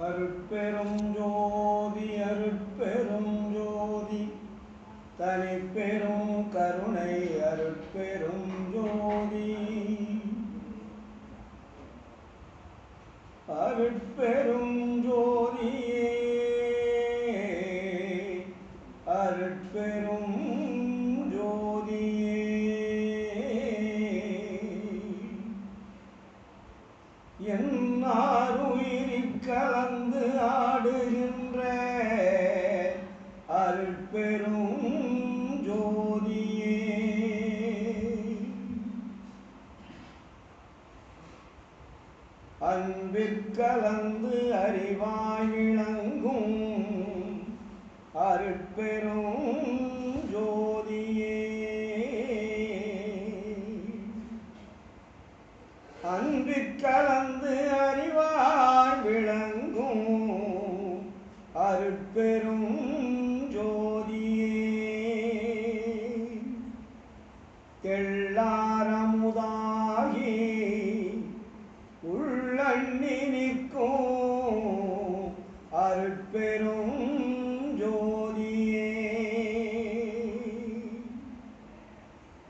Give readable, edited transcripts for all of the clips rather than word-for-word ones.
அருட்பெரும் ஜோதி அருட்பெரும் ஜோதி தனிப்பெரும் கருணை அருட்பெரும் ஜோதி அருட்பெரும் ஜோதியே அருட்பெரும் ஜோதியே என்னாருயிரிற் கலந்து ஆடுகின்ற அருட்பெரும் ஜோதியே அன்பிற் கலந்து அறிவாய் விளங்கும் அருட்பெரும் ஜோதியே அன்பிற் கலந்து அறிவாய் விளங்கும் அருட்பெரும் ஜோதியே தெள்ளாரமுதாகி உள்ளண்ணி நிற்கும் அருட்பெரும் ஜோதியே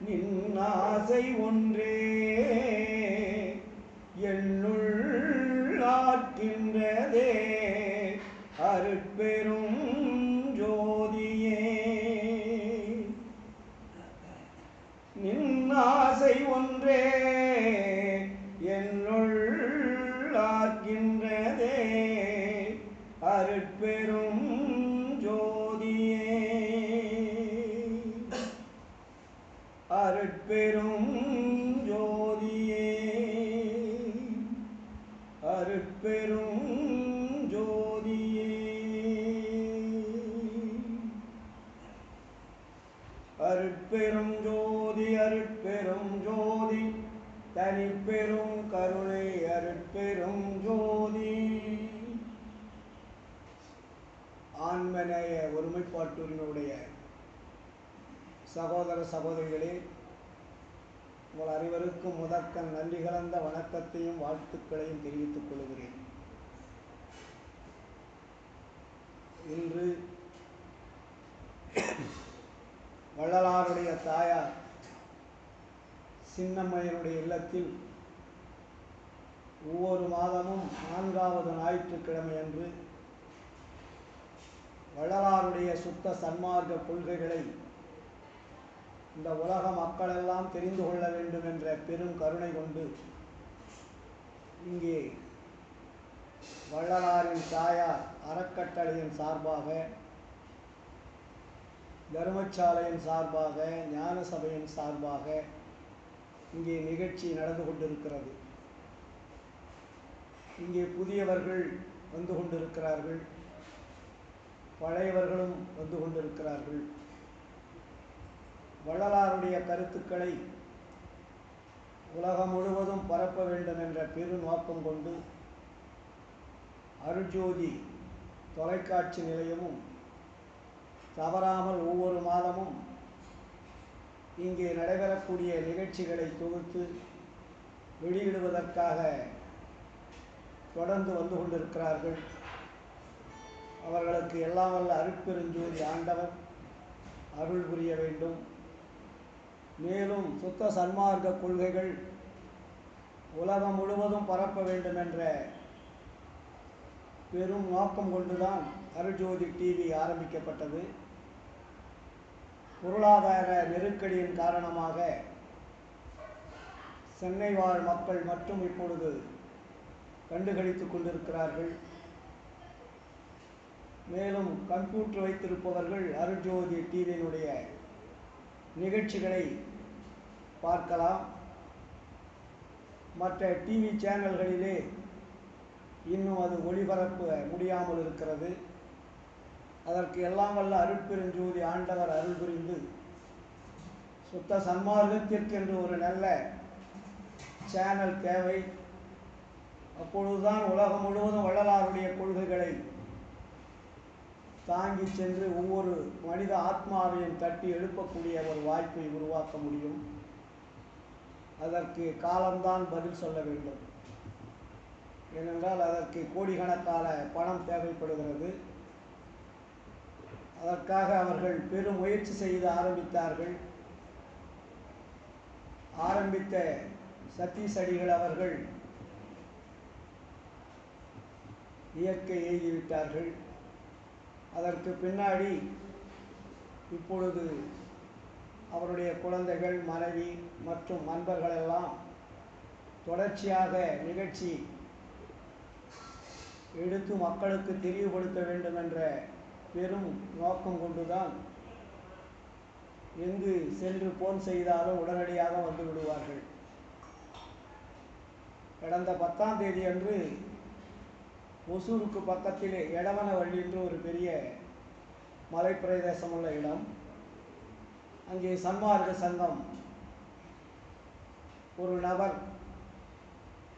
நின்னாசை ஒன்றே என்னுள் ஆக்கின்றதே அருட்பெரும் ஜோதியே நின்னாசை ஒன்றே என்னுள் ஆக்கின்றதே அருட்பெரும் ஜோதியே அருட்பெரும் ஜோதியே அருட்பெரும் ஜோதியே அருட்பெரும் ஜோதி அருட்பெரும் ஜோதி தனிப்பெரும் கருணை அருட்பெரும் ஜோதி. ஆன்மநேய ஒருமைப்பாட்டுரிமையுடைய சகோதர சகோதரிகளே, உங்கள் அனைவருக்கும் முதற்கண் நன்றி கலந்த வணக்கத்தையும் வாழ்த்துக்களையும் தெரிவித்துக் கொள்கிறேன். இன்று வள்ளலாருடைய தாயார் சின்னம்மையனுடைய இல்லத்தில் ஒவ்வொரு மாதமும் 4வது ஞாயிற்றுக்கிழமை அன்று வள்ளலாருடைய சுத்த சன்மார்க்க கொள்கைகளை இந்த உலக மக்களெல்லாம் தெரிந்து கொள்ள வேண்டும் என்ற பெரும் கருணை கொண்டு இங்கே வள்ளலாரின் தாயார் அறக்கட்டளையின் சார்பாக, தர்மசாலையின் சார்பாக, ஞான சபையின் சார்பாக இங்கே நிகழ்ச்சி நடந்து கொண்டிருக்கிறது. இங்கே புதியவர்கள் வந்து கொண்டிருக்கிறார்கள், பழையவர்களும் வந்து கொண்டிருக்கிறார்கள். வள்ளலாருடைய கருத்துக்களை உலகம் முழுவதும் பரப்ப வேண்டும் என்ற பெரு நோக்கம் கொண்டு அருட்ஜோதி தொலைக்காட்சி நிலையமும் தவறாமல் ஒவ்வொரு மாதமும் இங்கே நடைபெறக்கூடிய நிகழ்ச்சிகளை தொகுத்து வெளியிடுவதற்காக தொடர்ந்து வந்து கொண்டிருக்கிறார்கள். அவர்களுக்கு எல்லாம் வல்ல அருட்பெருஞ்சோதி ஆண்டவர் அருள் புரிய வேண்டும். மேலும் சுத்த சன்மார்க்க கொள்கைகள் உலகம் முழுவதும் பரப்ப வேண்டும் என்ற பெரும் நோக்கம் கொண்டுதான் அருட்ஜோதி டிவி ஆரம்பிக்கப்பட்டது. பொருளாதார நெருக்கடியின் காரணமாக சென்னை வாழ் மக்கள் மட்டும் இப்பொழுது கண்டுகளித்துக் கொண்டிருக்கிறார்கள். மேலும் கம்ப்யூட்டர் வைத்திருப்பவர்கள் அருட்ஜோதி டிவியினுடைய நிகழ்ச்சிகளை பார்க்கலாம். மற்ற டிவி சேனல்களிலே இன்னும் அது ஒளிபரப்ப முடியாமல் இருக்கிறது. அதற்கு எல்லாம் வல்ல அருட்பெருஞ்சோதி ஆண்டவர் அருள் புரிந்து சுத்த சன்மார்க்கத்திற்கென்று ஒரு நல்ல சேனல் தேவை. அப்பொழுதுதான் உலகம் முழுவதும் வள்ளலாருடைய கொள்கைகளை தாங்கி சென்று ஒவ்வொரு மனித ஆத்மாவையும் தட்டி எழுப்பக்கூடிய ஒரு வாய்ப்பை உருவாக்க முடியும். அதற்கு காலம்தான் பதில் சொல்ல வேண்டும். ஏனென்றால் அதற்கு கோடிக்கணக்கான பணம் தேவைப்படுகிறது. அதற்காக அவர்கள் பெரும் முயற்சி செய்து ஆரம்பித்தார்கள். ஆரம்பித்த சதீஷ் அடிகள் அவர்கள் இயற்கை எய்திவிட்டார்கள். அதற்கு பின்னாடி இப்பொழுது அவருடைய குழந்தைகள், மனைவி மற்றும் நண்பர்களெல்லாம் தொடர்ச்சியாக நிகழ்ச்சி எடுத்து மக்களுக்கு தெளிவுபடுத்த வேண்டும் என்ற பெரும் நோக்கம் கொண்டுதான் எங்கு சென்று போன் செய்தாலும் உடனடியாக வந்து விடுவார்கள். கடந்த 10ஆம் தேதி அன்று ஒசூருக்கு பக்கத்திலே எடவனவள்ளி என்று ஒரு பெரிய மலைப்பிரதேசம் உள்ள இடம், அங்கே சன்மார்க்க சங்கம் ஒரு நபர்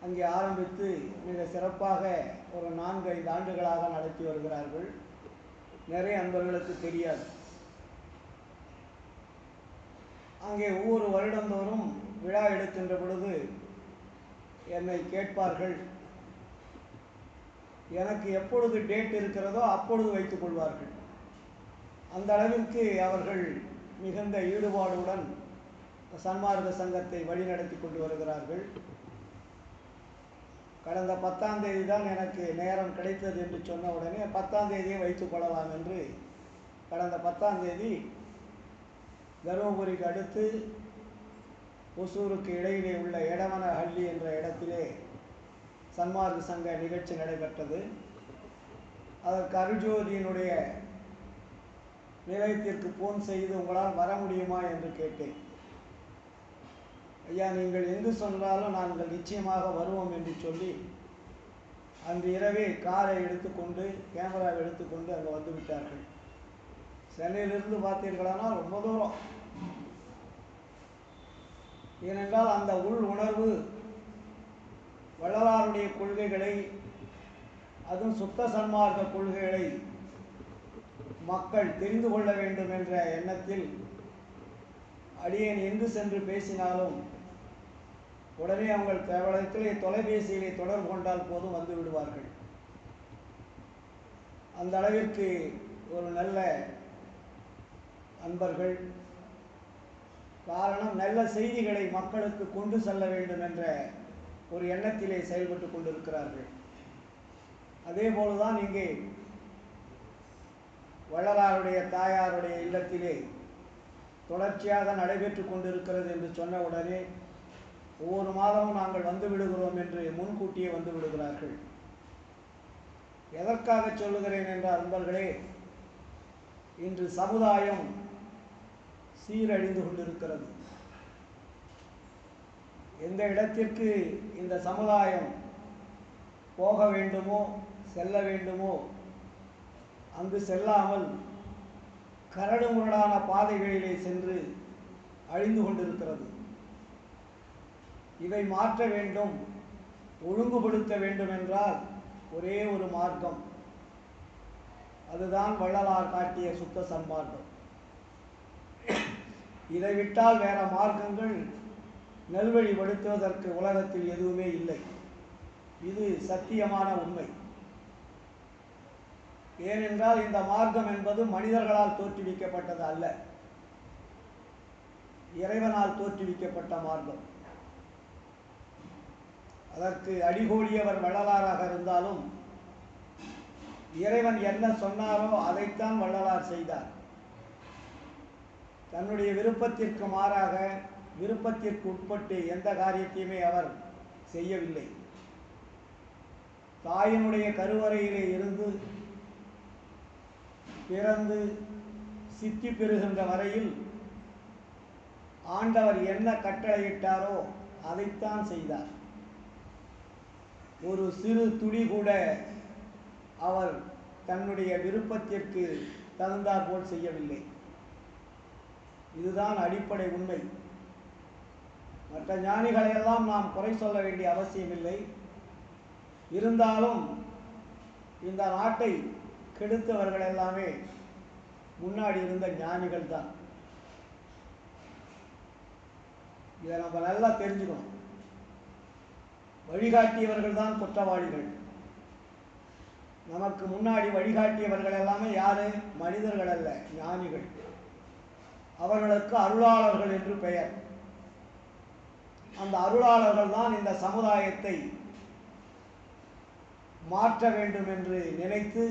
அங்கே ஆரம்பித்து மிக சிறப்பாக ஒரு 4-5 ஆண்டுகளாக நடத்தி வருகிறார்கள். நிறைய அன்பர்களுக்கு தெரியாது. அங்கே ஒவ்வொரு வருடந்தோறும் விழா எடுக்கின்ற பொழுது என்னை கேட்பார்கள். எனக்கு எப்பொழுது டேட் இருக்கிறதோ அப்பொழுது வைத்துக் கொள்வார்கள். அந்த அளவிற்கு அவர்கள் மிகுந்த ஈடுபாடுடன் சன்மார்க்க சங்கத்தை வழிநடத்தி கொண்டு வருகிறார்கள். கடந்த 10ஆம் தேதி தான் எனக்கு நேரம் கிடைத்தது என்று சொன்ன உடனே 10ஆம் தேதியை வைத்துக் கொள்ளலாம் என்று கடந்த 10ஆம் தேதி தருமபுரிக்கு அடுத்து ஒசூருக்கு இடையிலே உள்ள எடவனஹள்ளி என்ற இடத்திலே சன்மார்க்க சங்க நிகழ்ச்சி நடைபெற்றது. அதற்கு அருள்ஜோதியினுடைய நிலையத்திற்கு போன் செய்து உங்களால் வர முடியுமா என்று கேட்டேன். ஐயா, நீங்கள் எங்கு சொன்னாலும் நாங்கள் நிச்சயமாக வருவோம் என்று சொல்லி அன்று இரவே காரை எடுத்துக்கொண்டு, கேமராவை எடுத்துக்கொண்டு அங்கே வந்து விட்டார்கள். சென்னையிலிருந்து பார்த்தீர்களானால் ரொம்ப தூரம். ஏனென்றால் அந்த உள் உணர்வு வள்ளலாருடைய கொள்கைகளை, அதுவும் சுத்த சன்மார்க்க கொள்கைகளை மக்கள் தெரிந்து கொள்ள வேண்டும் என்ற எண்ணத்தில் அடியேன் எங்கு சென்று பேசினாலும் உடனே அவங்கள் தேவலத்திலே தொலைபேசியிலே தொடர்பு கொண்டால் போதும் வந்து விடுவார்கள். அந்த அளவிற்கு ஒரு நல்ல அன்பர்கள். காரணம், நல்ல செய்திகளை மக்களுக்கு கொண்டு செல்ல வேண்டும் என்ற ஒரு எண்ணத்திலே செயல்பட்டு கொண்டிருக்கிறார்கள். அதே போலதான் இங்கே வள்ளலாருடைய தாயாருடைய இல்லத்திலே தொடர்ச்சியாக நடைபெற்று கொண்டிருக்கிறது என்று சொன்ன உடனே ஒவ்வொரு மாதமும் நாங்கள் வந்து விடுகிறோம் என்று முன்கூட்டியே வந்து விடுகிறார்கள். எதற்காக சொல்லுகிறேன் என்ற அன்பர்களே, இன்று சமுதாயம் சீரழிந்து கொண்டிருக்கிறது. எந்த இடத்திற்கு இந்த சமுதாயம் போக வேண்டுமோ, செல்ல வேண்டுமோ, அங்கு செல்லாமல் கரடுமுரடான பாதைகளிலே சென்று அழிந்து கொண்டிருக்கிறது. இதை மாற்ற வேண்டும், ஒழுங்குபடுத்த வேண்டும் என்றால் ஒரே ஒரு மார்க்கம், அதுதான் வள்ளலார் காட்டிய சுத்த சன்மார்க்கம். இதை விட்டால் வேற மார்க்கங்கள் நல்வழிப்படுத்துவதற்கு உலகத்தில் எதுவுமே இல்லை. இது சத்தியமான உண்மை. ஏனென்றால் இந்த மார்க்கம் என்பது மனிதர்களால் தோற்றுவிக்கப்பட்டது அல்ல, இறைவனால் தோற்றுவிக்கப்பட்ட மார்க்கம். அதற்கு அடிகோடியவர் வள்ளலாராக இருந்தாலும் இறைவன் என்ன சொன்னாரோ அதைத்தான் வள்ளலார் செய்தார். தன்னுடைய விருப்பத்திற்கு மாறாக, விருப்பத்திற்கு உட்பட்டு எந்த காரியத்தையுமே அவர் செய்யவில்லை. தாயினுடைய கருவறையிலே இருந்து பிறந்து சித்தி பெறுகின்ற வரையில் ஆண்டவர் என்ன கட்டளையிட்டாரோ அதைத்தான் செய்தார். ஒரு சிறு துளி கூட அவர் தன்னுடைய விருப்பத்திற்கு தகுந்தாற்போல் செய்யவில்லை. இதுதான் அடிப்படை உண்மை. மற்ற ஞானிகளையெல்லாம் நாம் குறை சொல்ல வேண்டிய அவசியமில்லை. இருந்தாலும் இந்த நாட்டை கெடுத்தவர்கள் எல்லாமே முன்னாடி இருந்த ஞானிகள் தான். இதை நம்ம நல்லா தெரிஞ்சுக்கணும். வழிகாட்டியவர்கள் தான் குற்றவாளிகள். நமக்கு முன்னாடி வழிகாட்டியவர்கள் எல்லாமே யாரு? மனிதர்கள் அல்ல, ஞானிகள். அவர்களுக்கு அருளாளர்கள் என்று பெயர். அந்த அருளாளர்கள் தான் இந்த சமுதாயத்தை மாற்ற வேண்டும் என்று நினைத்து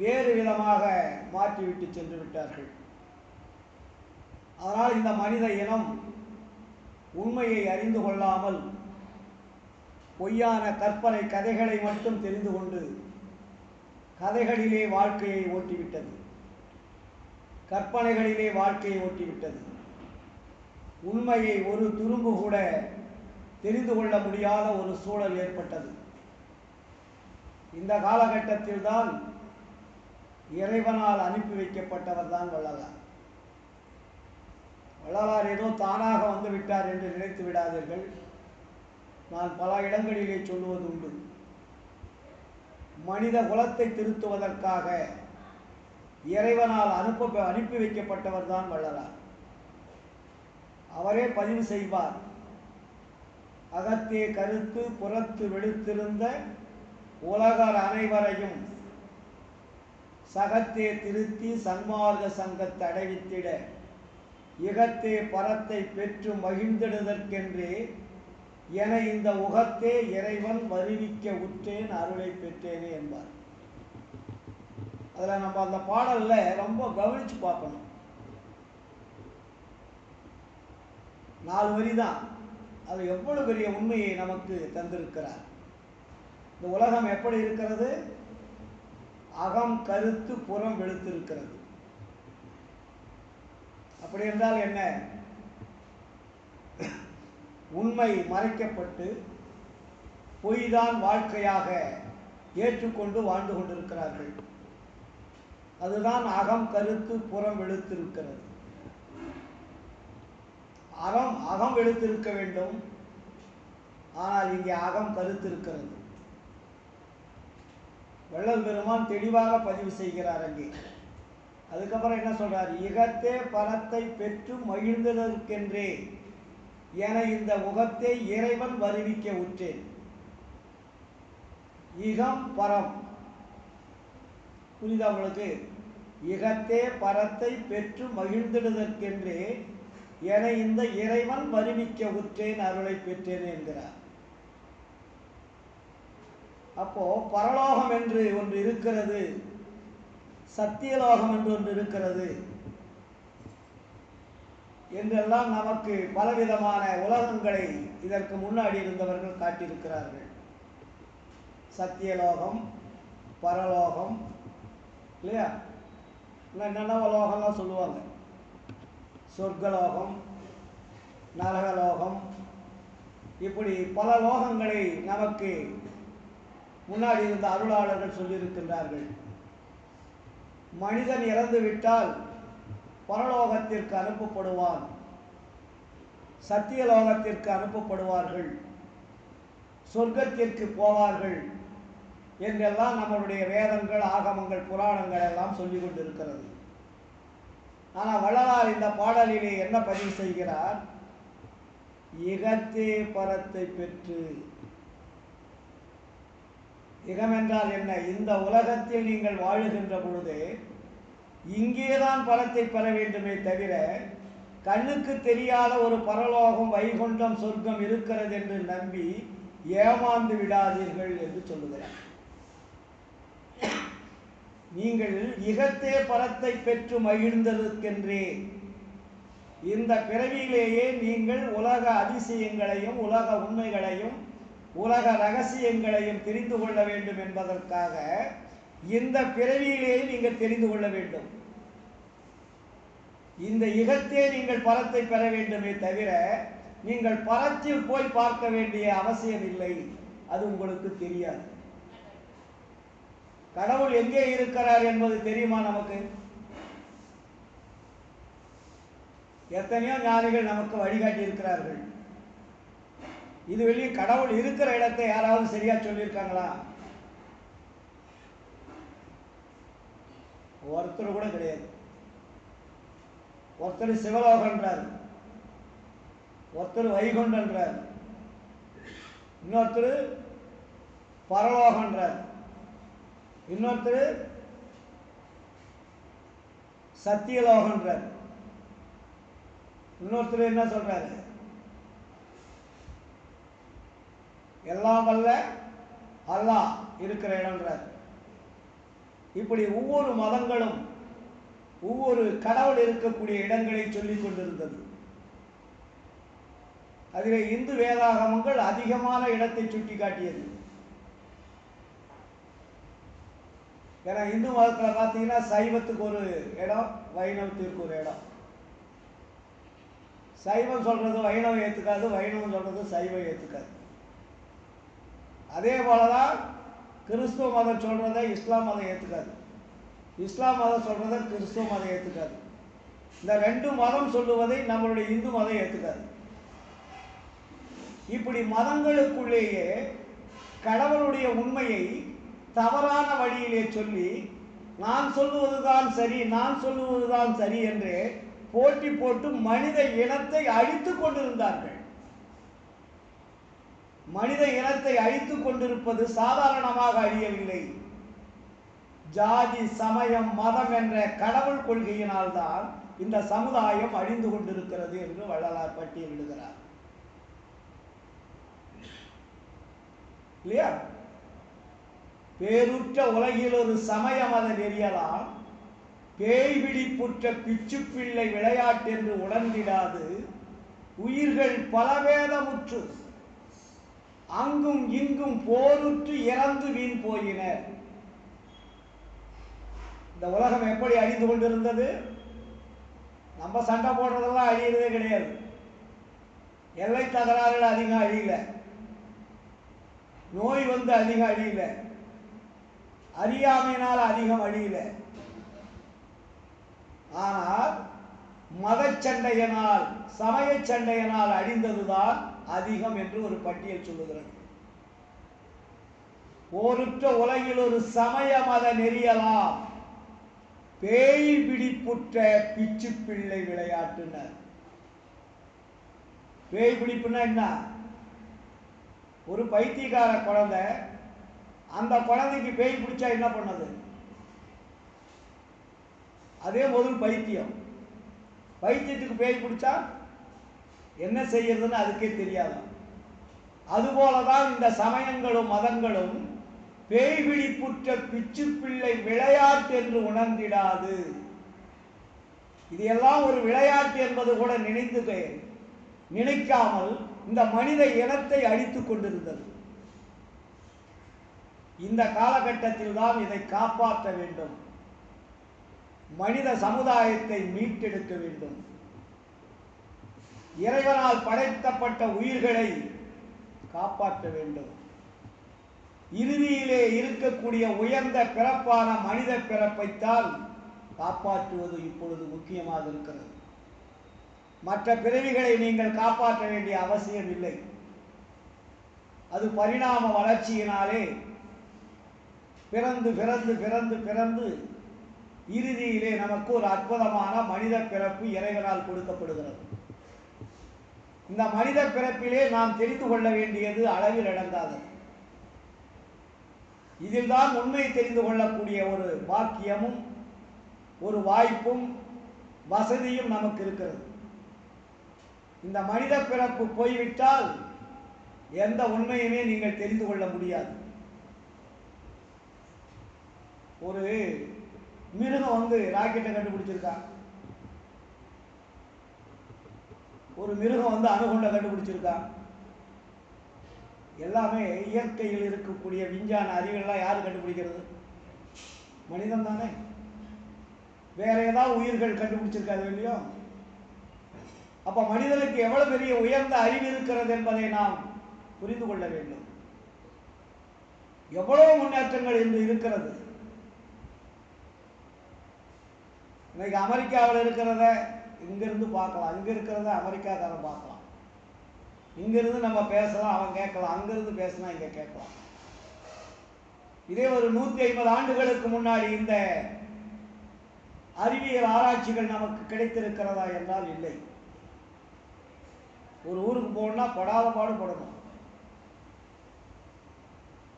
வேறு விதமாக மாற்றிவிட்டு சென்று விட்டார்கள். அதனால் இந்த மனித இனம் உண்மையை அறிந்து கொள்ளாமல் பொய்யான கற்பனை கதைகளை மட்டும் தெரிந்து கொண்டு கதைகளிலே வாழ்க்கையை ஓட்டிவிட்டது, கற்பனைகளிலே வாழ்க்கையை ஓட்டிவிட்டது. உண்மையை ஒரு துரும்பு கூட தெரிந்து கொள்ள முடியாத ஒரு சூழல் ஏற்பட்டது. இந்த காலகட்டத்தில் தான் இறைவனால் அனுப்பி வைக்கப்பட்டவர் தான் வள்ளலார். வள்ளலார் ஏதோ தானாக வந்து விட்டார் என்று நினைத்து விடாதீர்கள். நான் பல இடங்களிலே சொல்லுவது உண்டு. மனித குலத்தை திருத்துவதற்காக இறைவனால் அனுப்பி வைக்கப்பட்டவர் தான் வள்ளலார். அவரே பதிவு செய்வார், அகத்தே கருத்து புறத்து வெளுத்திருந்த உலகர் அனைவரையும் சகத்தே திருத்தி சன்மார்க்க சங்கத்தை அடைவித்திட இகத்தே பரத்தை பெற்று மகிழ்ந்திடுதற்கென்றே என இந்த உகத்தே இறைவன் வருவிக்க உற்றேன் அருளை பெற்றேனே என்பார். அதில் நம்ம அந்த பாடல்ல ரொம்ப கவனிச்சு பார்க்கணும். 4 வரி தான், அது எவ்வளவு பெரிய உண்மையை நமக்கு தந்திருக்கிறார். இந்த உலகம் எப்படி இருக்கிறது? அகம் கருத்து புறம் வெளுத்திருக்கிறது. அப்படி என்றால் என்ன? உண்மை மறைக்கப்பட்டு பொய்தான் வாழ்க்கையாக ஏற்றுக்கொண்டு வாழ்ந்து கொண்டிருக்கிறார்கள். அதுதான் அகம் கருத்து புறம் வெளுத்திருக்கிறது. அகம் வெளுத்திருக்க வேண்டும், ஆனால் இங்கே அகம் கருத்து இருக்கிறது. வள்ளல் பெருமான் தெளிவாக பதிவு செய்கிறார் அங்கே. அதுக்கப்புறம் என்ன சொல்றார்? இகத்தே பரத்தை பெற்று மகிழ்ந்ததற்கென்றே என இந்த உகத்தை இறைவன் வருவிக்க உற்றேன். இகம் பரம், புரியுதா உங்களுக்கு? இகத்தே பரத்தை பெற்று மகிழ்ந்திடுதற்கென்றே என இந்த இறைவன் வருவிக்க உற்றேன் அருளை பெற்றேன் என்கிறார். அப்போ பரலோகம் என்று ஒன்று இருக்கிறது, சத்தியலோகம் என்று ஒன்று இருக்கிறது என்றெல்லாம் நமக்கு பலவிதமான உலகங்களை இதற்கு முன்னாடி இருந்தவர்கள் காட்டியிருக்கிறார்கள். சத்தியலோகம், பரலோகம், இல்லையா? என்னென்ன லோகம்லாம் சொல்லுவாங்க. சொர்க்கலோகம், நரகலோகம், இப்படி பல லோகங்களை நமக்கு முன்னாடி இருந்த அருளாளர்கள் சொல்லியிருக்கின்றார்கள். மனிதன் இறந்து விட்டால் பரலோகத்திற்கு அனுப்பப்படுவான், சத்தியலோகத்திற்கு அனுப்பப்படுவார்கள், சொர்க்கத்திற்கு போவார்கள் என்றெல்லாம் நம்மளுடைய வேதங்கள், ஆகமங்கள், புராணங்கள் எல்லாம் சொல்லிக் கொண்டிருக்கிறது. ஆனால் வள்ளலார் இந்த பாடலிலே என்ன பதிவு செய்கிறார்? இகத்தே பரத்தை பெற்று. இகம் என்றால் என்ன? இந்த உலகத்தில் நீங்கள் வாழுகின்ற பொழுது இங்கேதான் பலத்தை பெற வேண்டுமே தவிர கண்ணுக்கு தெரியாத ஒரு பரலோகம், வைகுண்டம், சொர்க்கம் இருக்கிறது என்று நம்பி ஏமாந்து விடாதீர்கள் என்று சொல்லுகிறார். நீங்கள் இகத்தே பரத்தை பெற்று மகிழ்ந்ததற்கென்றே இந்த பிறவியிலேயே நீங்கள் உலக அதிசயங்களையும் உலக உண்மைகளையும் உலக ரகசியங்களையும் தெரிந்து கொள்ள வேண்டும் என்பதற்காக இந்த பிறவியிலேயே நீங்கள் தெரிந்து கொள்ள வேண்டும். இந்த இகத்தே நீங்கள் பரத்தை பெற வேண்டுமே தவிர நீங்கள் பரத்தில் போய் பார்க்க வேண்டிய அவசியம் இல்லை. அது உங்களுக்கு தெரியாது. கடவுள் எங்கே இருக்கிறார் என்பது தெரியுமா நமக்கு? எத்தனையோ ஞானிகள் நமக்கு வழிகாட்டி இருக்கிறார்கள். இது வெளியே கடவுள் இருக்கிற இடத்தை யாராவது சரியா சொல்லியிருக்காங்களா? ஒருத்தர் கூட கிடையாது. ஒருத்தர் சிவலோகன்றார், ஒருத்தர் வைகுண்டன்றார், இன்னொருத்தர் பரலோகன்றார், இன்னொருத்தர் சத்தியலோகன்றார், இன்னொருத்தர் என்ன சொல்றாரு, எல்லாம் வல்ல அல்லாஹ் இருக்கிற இடம்ன்றார். இப்படி ஒவ்வொரு மதங்களும் ஒவ்வொரு கடவுள் இருக்கக்கூடிய இடங்களை சொல்லிக் கொண்டிருந்தது. அதிலே இந்து வேதாகமங்கள் அதிகமான இடத்தை சுட்டி காட்டியது. ஏன்னா இந்து மதத்தில் பார்த்தீங்கன்னா சைவத்துக்கு ஒரு இடம், வைணவத்திற்கு ஒரு இடம். சைவம் சொல்றது வைணவம் ஏற்றுக்காது, வைணவம் சொல்றது சைவம் ஏற்றுக்காது. அதே போலதான் கிறிஸ்துவ மதம் சொல்றதை இஸ்லாம் மதம் ஏற்றுக்காது, இஸ்லாம் மதம் சொல்றதை கிறிஸ்துவ மதம் ஏற்றுக்காது. இந்த ரெண்டு மதம் சொல்லுவதை நம்மளுடைய இந்து மதம் ஏற்றுக்காது. இப்படி மதங்களுக்குள்ளேயே கடவுளுடைய உண்மையை தவறான வழியிலே சொல்லி நான் சொல்லுவதுதான் சரி, நான் சொல்லுவதுதான் சரி என்று போட்டி போட்டு மனித இனத்தை அழித்துக் கொண்டிருந்தார்கள். மனித இனத்தை அழித்துக் கொண்டிருப்பது சாதாரணமாக அழியவில்லை. ஜாதி, சமயம், மதம் என்ற கடவுள் கொள்கையினால் தான் இந்த சமுதாயம் அழிந்து கொண்டிருக்கிறது என்று வள்ளலார் பட்டியலிடுகிறார். இல்லையா? பேருற்ற உலகில் ஒரு சமய மத நெறியலாம், பேய்பிடிப்புற்ற பிச்சு பிள்ளை விளையாட்டு என்று உணர்ந்திடாது உயிர்கள் பலவேதமுற்று அங்கும் இங்கும் போருற்று இறந்து வீண் போயினர். இந்த உலகம் எப்படி அழிந்து கொண்டிருந்தது? நம்ம சண்டை போடுறதெல்லாம் அழியறதே கிடையாது. எல்லை தகராறுகள் அதிகம் அழியல, நோய் வந்து அதிகம் அழியல, அறியாமையினால் அதிகம் அழியல. ஆனால் மதச்சண்டையினால், சமய சண்டையினால் அழிந்ததுதான் அதிகம் என்று ஒரு பட்டியல் சொல்லுகிறது. போருற்ற உலகில் ஒரு சமய மத நெறியலாம், பேய் பிடிப்புற்ற பிச்சு பிள்ளை விளையாட்டுனர். பேய் பிடிப்புன்னா என்ன? ஒரு பைத்தியக்கார குழந்தை, அந்த குழந்தைக்கு பேய் பிடிச்சா என்ன பண்ணது? அதே முதல் பைத்தியம். பைத்தியத்துக்கு பேய் பிடிச்சா என்ன செய்யறதுன்னு அதுக்கே தெரியாது. அதுபோலதான் இந்த சமயங்களும் மதங்களும் பேய் பிடிப்புற்ற பிச்சு பிள்ளை விளையாட்டு என்று உணர்ந்திடாது. இது எல்லாம் ஒரு விளையாட்டு என்பது கூட நினைக்காமல் இந்த மனித இனத்தை அழித்துக் கொண்டிருந்தது. இந்த காலகட்டத்தில் தான் இதை காப்பாற்ற வேண்டும். மனித சமுதாயத்தை மீட்டெடுக்க வேண்டும். இறைவனால் படைக்கப்பட்ட உயிர்களை காப்பாற்ற வேண்டும். இறுதியிலே இருக்கக்கூடிய உயர்ந்த பிறப்பான மனித பிறப்பைத்தான் காப்பாற்றுவது இப்பொழுது முக்கியமாக இருக்கிறது. மற்ற பிறவிகளை நீங்கள் காப்பாற்ற வேண்டிய அவசியம் இல்லை. அது பரிணாம வளர்ச்சியினாலே பிறந்து பிறந்து பிறந்து பிறந்து இறுதியிலே நமக்கு ஒரு அற்புதமான மனித பிறப்பு இறைவனால் கொடுக்கப்படுகிறது. இந்த மனித பிறப்பிலே நாம் தெரிந்து கொள்ள வேண்டியது அளவில் அடங்காதது. இதில் தான் உண்மை தெரிந்து கொள்ளக்கூடிய ஒரு பாக்கியமும் ஒரு வாய்ப்பும் வசதியும் நமக்கு இருக்கிறது. இந்த மனித பிறப்பு போய்விட்டால் எந்த உண்மையுமே நீங்கள் தெரிந்து கொள்ள முடியாது. ஒரு மிருகம் வந்து ராக்கெட்டை கண்டுபிடிச்சிருக்கா, ஒரு மிருகம் வந்து அணுகுண்டை கண்டுபிடிச்சிருக்கா. எல்லாமே இயற்கையில் இருக்கக்கூடிய விஞ்ஞான அறிவெல்லாம் யாரு கண்டுபிடிக்கிறது? மனிதன் தானே. வேற ஏதாவது உயிர்கள் கண்டுபிடிச்சிருக்காது இல்லையோ? அப்ப மனிதனுக்கு எவ்வளவு பெரிய உயர்ந்த அறிவு இருக்கிறது என்பதை நாம் புரிந்து கொள்ள வேண்டும். எவ்வளவு முன்னேற்றங்கள் இன்று இருக்கிறது. இன்னைக்கு அமெரிக்காவில் இருக்கிறத இங்கிருந்து பார்க்கலாம், இங்க இருக்கிறத அமெரிக்காக்காரன் பார்க்கலாம். இங்கிருந்து நம்ம பேசலாம், அவன் கேட்கலாம். அங்கிருந்து பேசினா இங்க கேட்கலாம். இதே ஒரு 150 ஆண்டுகளுக்கு முன்னாடி இந்த அறிவியல் ஆராய்ச்சிகள் நமக்கு கிடைத்திருக்கிறதா என்றால் இல்லை. ஒரு ஊருக்கு போகணும்னா படாத பாடுபடணும்.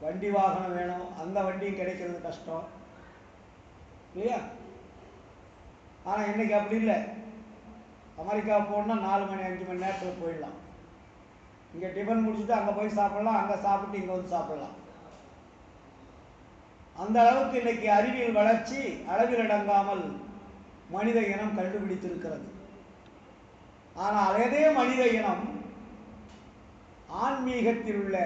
வண்டி வாகனம் வேணும், அந்த வண்டியும் கிடைக்கிறது கஷ்டம் இல்லையா? ஆனால் இன்னைக்கு அப்படி இல்லை. அமெரிக்கா போகணுன்னா 4 மணி 5 மணி நேரத்தில் போயிடலாம். இங்கே டிஃபன் முடிச்சுட்டு அங்கே போய் சாப்பிடலாம், அங்கே சாப்பிட்டு இங்கே வந்து சாப்பிடலாம். அந்த அளவுக்கு இன்னைக்கு அறிவியல் வளர்ச்சி அளவில் அடங்காமல் மனித இனம் கண்டுபிடித்திருக்கிறது. ஆனால் அதே மனித இனம் ஆன்மீகத்தில் உள்ள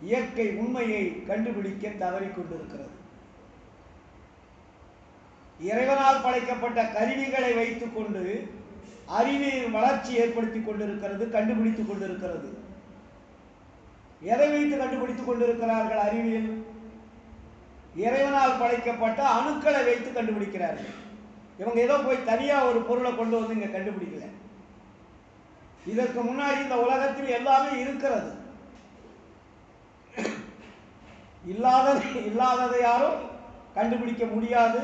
இயற்கை உண்மையை கண்டுபிடிக்க தவறிக்கொண்டிருக்கிறது. இறைவனால் படைக்கப்பட்ட கருவிகளை வைத்துக் கொண்டு அறிவியல் வளர்ச்சி ஏற்படுத்தி கொண்டிருக்கிறது, கண்டுபிடித்துக் கொண்டிருக்கிறது. எதை வைத்து கண்டுபிடித்துக் கொண்டிருக்கிறார்கள்? அறிவியல் இறைவனால் படைக்கப்பட்ட அணுக்களை வைத்து கண்டுபிடிக்கிறார்கள். இவங்க ஏதோ போய் தனியா ஒரு பொருளை கொண்டு வந்து இங்க கண்டுபிடிக்கல. இதற்கு முன்னாடி இந்த உலகத்தில் எல்லாமே இருக்கிறது. இல்லாததை யாரும் கண்டுபிடிக்க முடியாது,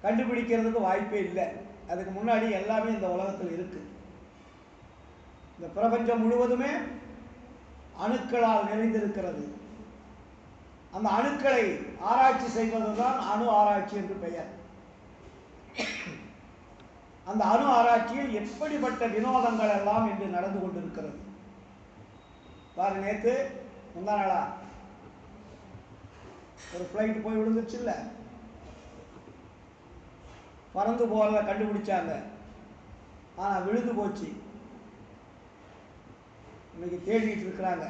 கண்டுபிடிக்கிறதுக்கு வாய்ப்பே இல்லை. அதுக்கு முன்னாடி எல்லாமே இந்த உலகத்தில் இருக்கு. இந்த பிரபஞ்சம் முழுவதுமே அணுக்களால் நிறைந்திருக்கிறது. அந்த அணுக்களை ஆராய்ச்சி செய்வதுதான் அணு ஆராய்ச்சி என்று பெயர். அந்த அணு ஆராய்ச்சியில் எப்படிப்பட்ட வினோதங்கள் எல்லாம் இன்று நடந்து கொண்டிருக்கிறது பாரு. நேற்று முந்தா நாளா ஒரு பிளைட் போய் விழுந்துச்சு இல்ல, பறந்து போறத கண்டுபிடிச்சாங்க, ஆனா விழுந்து போச்சு. இன்னைக்கு தேடிட்டு இருக்கிறாங்க,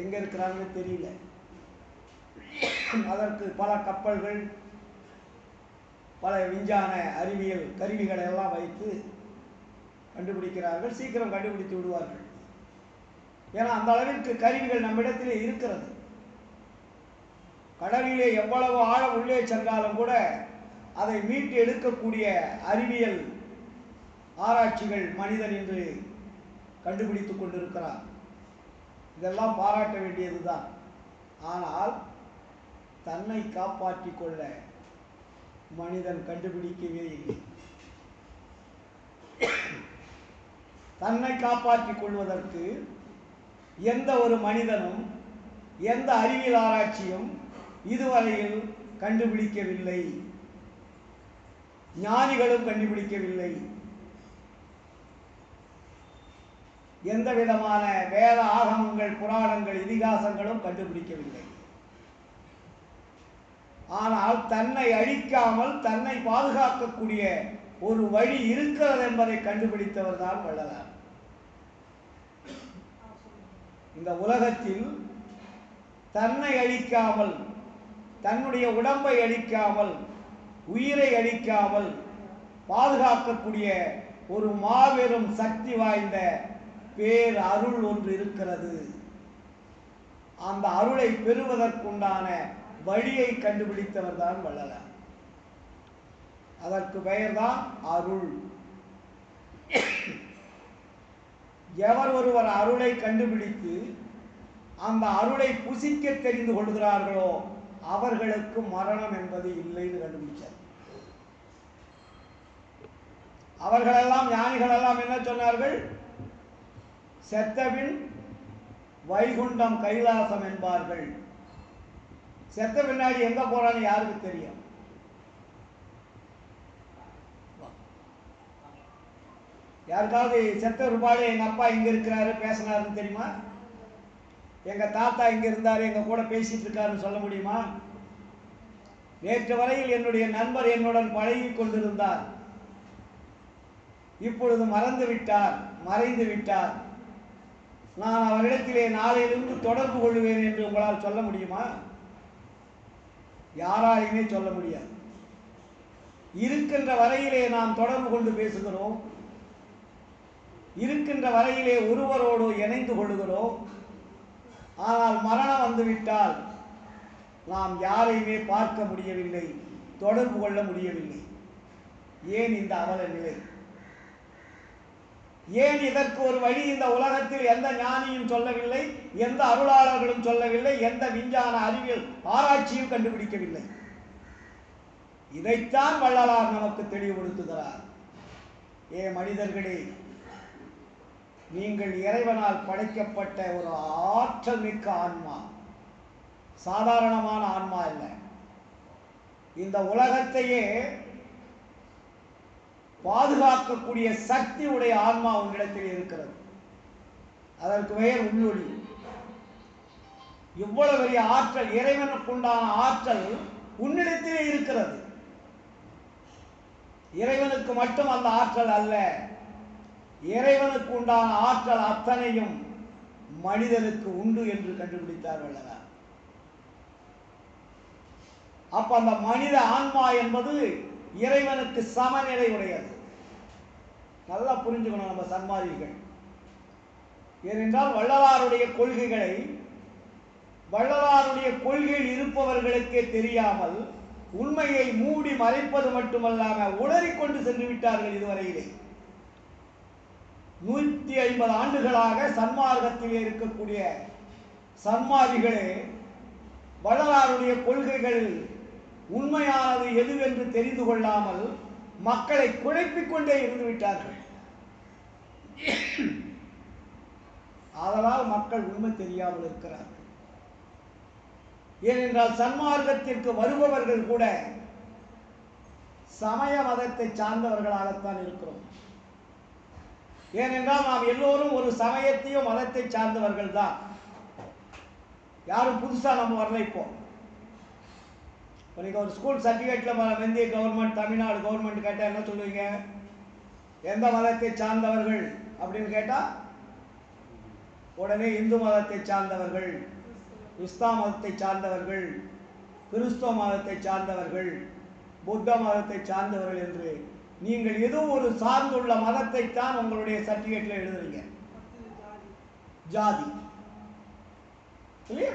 எங்க இருக்கிறாங்கன்னு தெரியல. அதற்கு பல கப்பல்கள், பல விஞ்ஞான அறிவியல் கருவிகளை எல்லாம் வைத்து கண்டுபிடிக்கிறார்கள். சீக்கிரம் கண்டுபிடித்து விடுவார்கள். ஏன்னா அந்த அளவிற்கு கருவிகள் நம்மிடத்திலே இருக்கிறது. கடலிலே எவ்வளவு ஆழம் உள்ளே சென்றாலும் கூட அதை மீட்டு எடுக்கக்கூடிய அறிவியல் ஆராய்ச்சிகள் மனிதன் இன்று கண்டுபிடித்துக் கொண்டிருக்கிறார். இதெல்லாம் பாராட்ட வேண்டியதுதான். ஆனால் தன்னை காப்பாற்றிக் கொள்ள மனிதன் கண்டுபிடிக்கவே இல்லை. தன்னை காப்பாற்றிக் கொள்வதற்கு எந்த ஒரு மனிதனும் எந்த அறிவியல் ஆராய்ச்சியும் இதுவரையில் கண்டுபிடிக்கவில்லை. ஞானிகளும் கண்டுபிடிக்கவில்லை. எந்த விதமான வேத ஆகமங்கள், புராணங்கள், இதிகாசங்களும் கண்டுபிடிக்கவில்லை. ஆனால் தன்னை அழிக்காமல் தன்னை பாதுகாக்கக்கூடிய ஒரு வழி இருக்கிறது என்பதை கண்டுபிடித்தவர் தான் வள்ளலார். இந்த உலகத்தில் தன்னை அழிக்காமல், தன்னுடைய உடம்பை அழிக்காமல், உயிரை அழிக்காமல் பாதுகாக்கக்கூடிய ஒரு மாபெரும் சக்தி வாய்ந்த பேர் அருள் ஒன்று இருக்கிறது. அந்த அருளை பெறுவதற்குண்டான வழியை கண்டுபிடித்தவர் தான் வள்ளலார். அதற்கு பெயர்தான் அருள். எவர் ஒருவர் அருளை கண்டுபிடித்து அந்த அருளை புசிக்க தெரிந்து கொள்கிறார்களோ அவர்களுக்கு மரணம் என்பது இல்லைன்னு கண்டுபிடிச்சார். அவர்களெல்லாம், ஞானிகளெல்லாம் என்ன சொன்னார்கள்? செத்தபின் வைகுண்டம் கைலாசம் என்பார்கள். செத்த பின்னாடி எங்க போறான்னு யாருக்கு தெரியும்? யாருக்காவது செத்த ரூபாய் எங்க அப்பா இங்க இருக்கிறாரு பேசினாருன்னு தெரியுமா? எங்க தாத்தா இங்க இருந்தாரு எங்க கூட பேசிட்டு இருக்காருன்னு சொல்ல முடியுமா? நேற்று வரையில் என்னுடைய நண்பர் என்னுடன் பழகி கொண்டிருந்தார், இப்பொழுது மறந்து விட்டார், மறைந்து விட்டார், நான் அவரிடத்திலே நாளையிலிருந்து தொடர்பு கொள்வேன் என்று உங்களால் சொல்ல முடியுமா? யாராலையுமே சொல்ல முடியாது. இருக்கின்ற வரையிலே நாம் தொடர்பு கொண்டு பேசுகிறோம், இருக்கின்ற வரையிலே ஒருவரோடு இணைந்து கொள்ளுகிறோம். ஆனால் மரணம் வந்துவிட்டால் நாம் யாரையுமே பார்க்க முடியவில்லை, தொடர்பு கொள்ள முடியவில்லை. ஏன் இந்த அவல நிலை? ஏன் இதற்கு ஒரு வழி இந்த உலகத்தில் எந்த ஞானியும் சொல்லவில்லை, எந்த அருளாளர்களும் சொல்லவில்லை, எந்த விஞ்ஞான அறிவியல் ஆராய்ச்சியும் கண்டுபிடிக்கவில்லை? இதைத்தான் வள்ளலார் நமக்கு தெளிவுபடுத்துகிறார். மனிதர்களே, நீங்கள் இறைவனால் படைக்கப்பட்ட ஒரு ஆற்றல் மிக்க ஆன்மா, சாதாரணமான ஆன்மா இல்லை. இந்த உலகத்தையே பாதுகாக்கக்கூடிய சக்தி உடைய ஆன்மா உங்களிடத்தில் இருக்கிறது. அதற்கு பெயர் உள்ளொளி. இவ்வளவு பெரிய ஆற்றல், இறைவனுக்கு உண்டான ஆற்றல் உன்னிடத்திலே இருக்கிறது. இறைவனுக்கு மட்டும் அந்த ஆற்றல் அல்ல, இறைவனுக்கு உண்டான ஆற்றல் அத்தனையும் மனிதனுக்கு உண்டு என்று கண்டுபிடித்தார் வள்ளலார். அப்ப அந்த மனித ஆன்மா என்பது இறைவனுக்கு சமநிலை உடையது. நல்லா புரிஞ்சுக்கணும் நம்ம சன்மார்க்கிகள். ஏனென்றால் வள்ளலாருடைய கொள்கைகளை வள்ளலாருடைய கொள்கையில் இருப்பவர்களுக்கே தெரியாமல் உண்மையை மூடி மறைப்பது மட்டுமல்லாமல் உளறிக்கொண்டு சென்று விட்டார்கள். இதுவரையிலே 150 ஆண்டுகளாக சன்மார்க்கத்திலே இருக்கக்கூடிய சன்மார்க்கிகளே வள்ளலாருடைய கொள்கைகள் உண்மையானது எதுவென்று தெரிந்து கொள்ளாமல் மக்களை குழப்பிக் கொண்டே இருந்து விட்டார்கள். அதனால் மக்கள் உண்மை தெரியாமல் இருக்கிறார்கள். ஏனென்றால் சன்மார்க்கத்திற்கு வருபவர்கள் கூட சமய மதத்தை சார்ந்தவர்களாகத்தான் இருக்கிறோம். ஏனென்றால் நாம் எல்லோரும் ஒரு சமயத்தையோ மதத்தை சார்ந்தவர்கள் தான். யாரும் புதுசா நம்ம வரல. இப்போ நீங்க ஒரு ஸ்கூல் சர்டிஃபிகேட்ல இந்திய கவர்மெண்ட், தமிழ்நாடு கவர்மெண்ட் கேட்டா என்ன சொல்லுவீங்க? எந்த மதத்தை சார்ந்தவர்கள் அப்படின்னு கேட்டா உடனே இந்து மதத்தை சார்ந்தவர்கள், இஸ்லாம் மதத்தை சார்ந்தவர்கள், கிறிஸ்தவ மதத்தை சார்ந்தவர்கள், புத்த மதத்தை சார்ந்தவர்கள் என்று நீங்கள் ஏதோ ஒரு சார்ந்துள்ள மதத்தை தான் உங்களுடைய சர்டிஃபிகேட்ல எழுதுறீங்க. ஜாதி இல்லையா?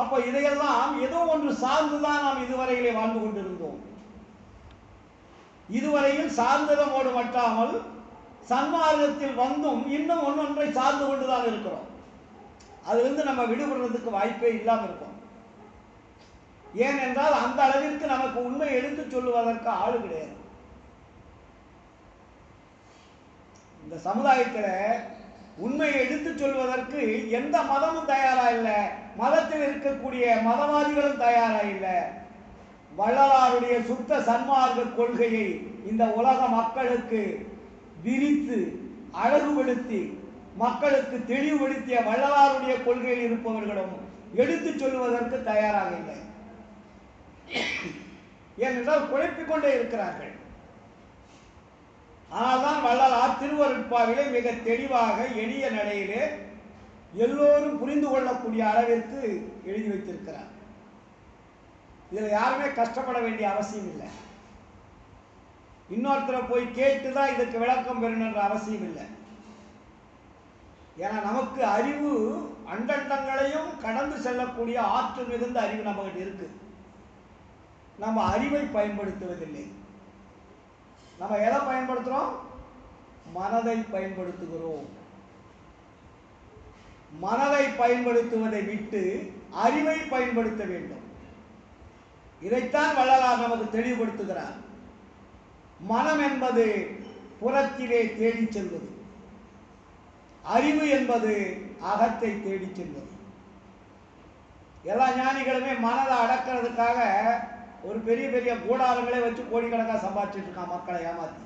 அப்ப இதையெல்லாம் ஏதோ ஒன்று சார்ந்துதான் நாம் இதுவரையிலே வாழ்ந்து கொண்டிருந்தோம். இதுவரையில் சார்ந்ததமோடு மட்டாமல் சன்மார்க்கத்தில் வந்தும் இன்னும் ஒன்றொன்றை சார்ந்து கொண்டுதான் இருக்கிறோம். அதிலிருந்து நம்ம விடுபடுறதுக்கு வாய்ப்பே இல்லாமல் இருக்கும். ஏனென்றால் அந்த அளவிற்கு நமக்கு உண்மை எடுத்து சொல்லுவதற்கு ஆளு கிடையாது. இந்த சமுதாயத்தில் உண்மையை எடுத்து சொல்வதற்கு எந்த மதமும் தயாரா இல்லை. மதத்தில் இருக்கக்கூடிய மதவாதிகளும் தயாரா இல்லை. வள்ளலாருடைய சுத்த சன்மார்க்க கொள்கையை இந்த உலக மக்களுக்கு விரித்து அழகுபடுத்தி மக்களுக்கு தெளிவுபடுத்திய வள்ளலாருடைய கொள்கையில் இருப்பவர்களும் எடுத்து சொல்வதற்கு தயாராக இல்லை. ஏனென்றால் குழப்பிக் கொண்டே இருக்கிறார்கள். ஆனால்தான் வள்ளலார் திருவருட்பாவிலே மிக தெளிவாக எளிய நடையிலே எல்லோரும் புரிந்து கொள்ளக்கூடிய அளவிற்கு எழுதி வைத்திருக்கிறார். இதில் யாருமே கஷ்டப்பட வேண்டிய அவசியம் இல்லை. இன்னொருத்தரை போய் கேட்டுதான் இதுக்கு விளக்கம் பெறணுன்ற அவசியம் இல்லை. ஏன்னா நமக்கு அறிவு அண்டண்டங்களையும் கடந்து செல்லக்கூடிய ஆற்றல் மிகுந்த அறிவு நம்மகிட்ட இருக்கு. நம்ம அறிவை பயன்படுத்துவதில்லை. நம்ம எதை பயன்படுத்துறோம்? மனதை பயன்படுத்துகிறோம். மனதை பயன்படுத்துவதை விட்டு அறிவை பயன்படுத்த வேண்டும். இதைத்தான் வள்ளலார் நமக்கு தெளிவுபடுத்துகிறார். மனம் என்பது புறத்திலே தேடி செல்வது, அறிவு என்பது அகத்தை தேடி செல்வது. எல்லா ஞானிகளுமே மனதை அடக்கிறதுக்காக ஒரு பெரிய பெரிய கூடாரங்களே வச்சு கோடிக்கணக்காக சம்பாதிச்சுட்டு இருக்கான் மக்களை ஏமாற்றி.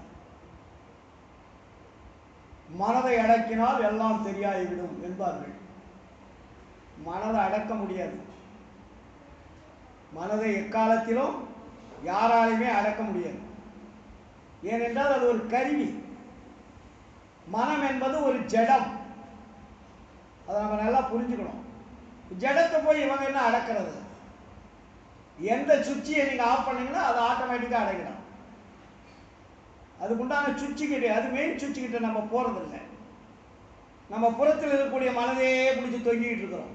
மனதை அடக்கினால் எல்லாம் சரியாகிவிடும் என்பார்கள். மனதை அடக்க முடியாது. மனதை எக்காலத்திலும் யாராலுமே அடக்க முடியாது. ஏனென்றால் அது ஒரு கருவி. மனம் என்பது ஒரு ஜடம். அதை நம்ம நல்லா புரிஞ்சுக்கணும். ஜடத்தை போய் இவங்க என்ன அடக்கிறது? எந்த சுவிட்சியை நீங்க ஆஃப் பண்ணீங்கன்னா அது ஆட்டோமேட்டிக்கா அடைக்கணும். அதுக்குண்டான சுவிட்சு கிட்ட, அது மெயின் சுவிட்சு கிட்ட நம்ம போறதில்லை. நம்ம புறத்தில் இருக்கக்கூடிய மனதையே பிடிச்சி தொங்கிட்டு இருக்கிறோம்.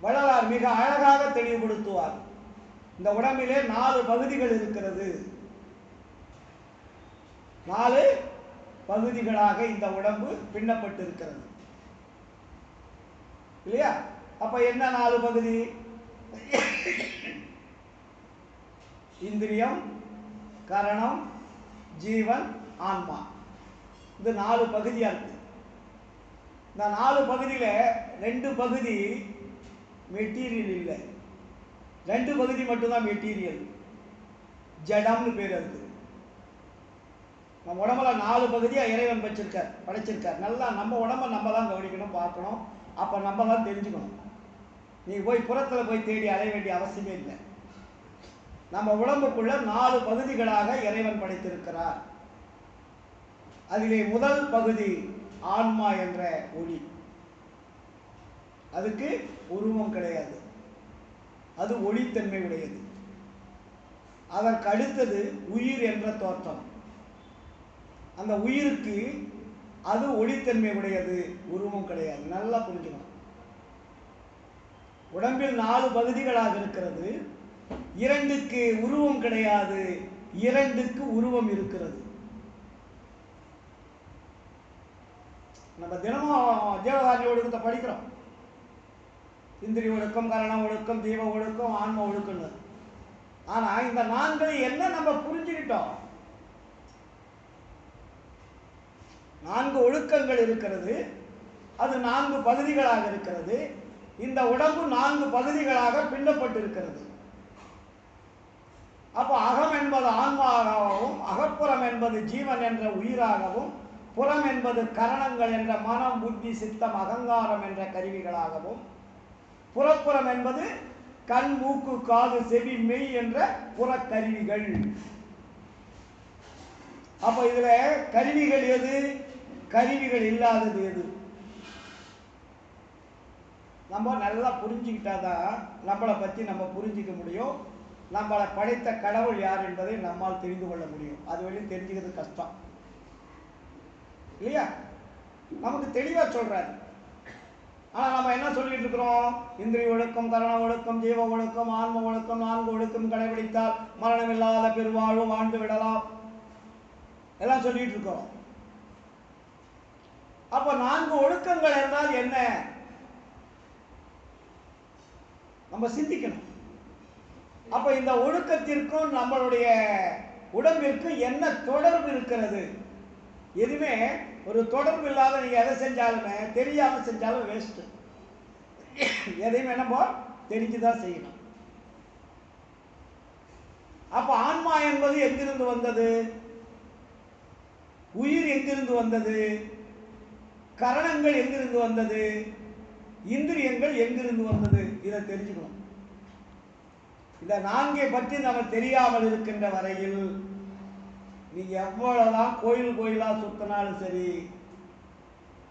வள்ளலார் மிக அழகாக தெளிவுபடுத்துவார். இந்த உடம்பிலே 4 பகுதிகள் இருக்கிறது. 4 பகுதிகளாக இந்த உடம்பு பின்னப்பட்டு இருக்கிறது இல்லையா? அப்ப என்ன 4 பகுதி? இந்திரியம், கரணம், ஜீவன், ஆன்மா. இது 4 பகுதியாக இருக்குது. இந்த 4 பகுதியில் 2 பகுதி மெட்டீரியல் இல்லை, 2 பகுதி மட்டும்தான் மெட்டீரியல், ஜடம்னு பேர் அதுக்கு. நம்ம உடம்புல 4 பகுதியாக இறைவன் படைச்சிருக்கார். நல்லா நம்ம உடம்ப நம்ம தான் கவனிக்கணும், பார்க்கணும். அப்போ நம்ம தான் தெரிஞ்சுக்கணும். நீங்கள் போய் புறத்தில் போய் தேடி அலைய வேண்டிய அவசியமே இல்லை. நம்ம உடம்புக்குள்ள 4 பகுதிகளாக இறைவன் படைத்திருக்கிறார். அதிலே முதல் பகுதி ஆன்மா என்ற ஒளி. அதுக்கு உருவம் கிடையாது, அது ஒளித்தன்மை உடையது. அதற்கு அடுத்தது உயிர் என்ற தோற்றம். அந்த உயிருக்கு அது ஒளித்தன்மை உடையது, உருவம் கிடையாது. நல்லா புரிஞ்சுக்கணும். உடம்பில் 4 பகுதிகளாக இருக்கிறது. 2க்கு உருவம் கிடையாது, 2க்கு உருவம் இருக்கிறது. நம்ம தினமும் ஜீவகாரணி ஒழுக்கத்தை படிக்கிறோம். இந்திரிய ஒழுக்கம், கரண ஒழுக்கம், ஜீவ ஒழுக்கம், ஆன்ம ஒழுக்கம்னு. ஆனால் இந்த 4 என்ன நம்ம புரிஞ்சுக்கிட்டோம்? 4 ஒழுக்கங்கள் இருக்கிறது, அது 4 பகுதிகளாக இருக்கிறது. இந்த உடம்பு 4 பகுதிகளாக பின்னப்பட்டிருக்கிறது. அப்போ அகம் என்பது ஆன்மாவாகவும், அகப்புறம் என்பது ஜீவன் என்ற உயிராகவும், புறம் என்பது கரணங்கள் என்ற மனம், புத்தி, சித்தம், அகங்காரம் என்ற கருவிகளாகவும், புறப்புறம் என்பது கண், மூக்கு, காது, செவி, மெய் என்ற புறக்கருவிகள். அப்போ இதுல கருவிகள் எது, கருவிகள் இல்லாதது எது? நம்ம நல்லா புரிஞ்சுக்கிட்டாதான் நம்மளை பற்றி நம்ம புரிஞ்சிக்க முடியும். நம்மளை படைத்த கடவுள் யார் என்பதை நம்மால் தெரிந்து கொள்ள முடியும். அது வரையும் தெரிஞ்சுக்கிறது கஷ்டம் இல்லையா? நமக்கு தெளிவாக சொல்றாரு. ஆனால் நம்ம என்ன சொல்லிட்டு இருக்கிறோம்? இந்திரிய ஒழுக்கம், கரண ஒழுக்கம், ஜீவ ஒழுக்கம், ஆன்ம ஒழுக்கம், 4 ஒழுக்கம் கடைபிடித்தால் மரணமில்லாத பெருவாழ்வு வாழ்ந்து விடலாம் எல்லாம் சொல்லிட்டு இருக்கோம். அப்போ 4 ஒழுக்கங்கள் என்றால் என்ன? நம்ம சிந்திக்கணும். அப்ப இந்த ஒழுக்கத்திற்கும் நம்மளுடைய உடம்பிற்கும் என்ன தொடர்பு இருக்கிறது? எதுவுமே ஒரு தொடர்பு இல்லாத நீங்க எதை செஞ்சாலுமே, தெரியாம செஞ்சாலும் வேஸ்ட். எதையுமே நம்ம தெரிஞ்சுதான் செய்யணும். அப்ப ஆன்மா என்பது எங்கிருந்து வந்தது? உயிர் எங்கிருந்து வந்தது? கரணங்கள் எங்கிருந்து வந்தது? இந்திரியங்கள் எங்கிருந்து வந்தது? இதை தெரிஞ்சுக்கணும். இந்த 4 பற்றி நம்ம தெரியாமல் இருக்கின்ற வரையில் நீங்க எவ்வளவுதான் கோயிலா சுத்தினாலும் சரி,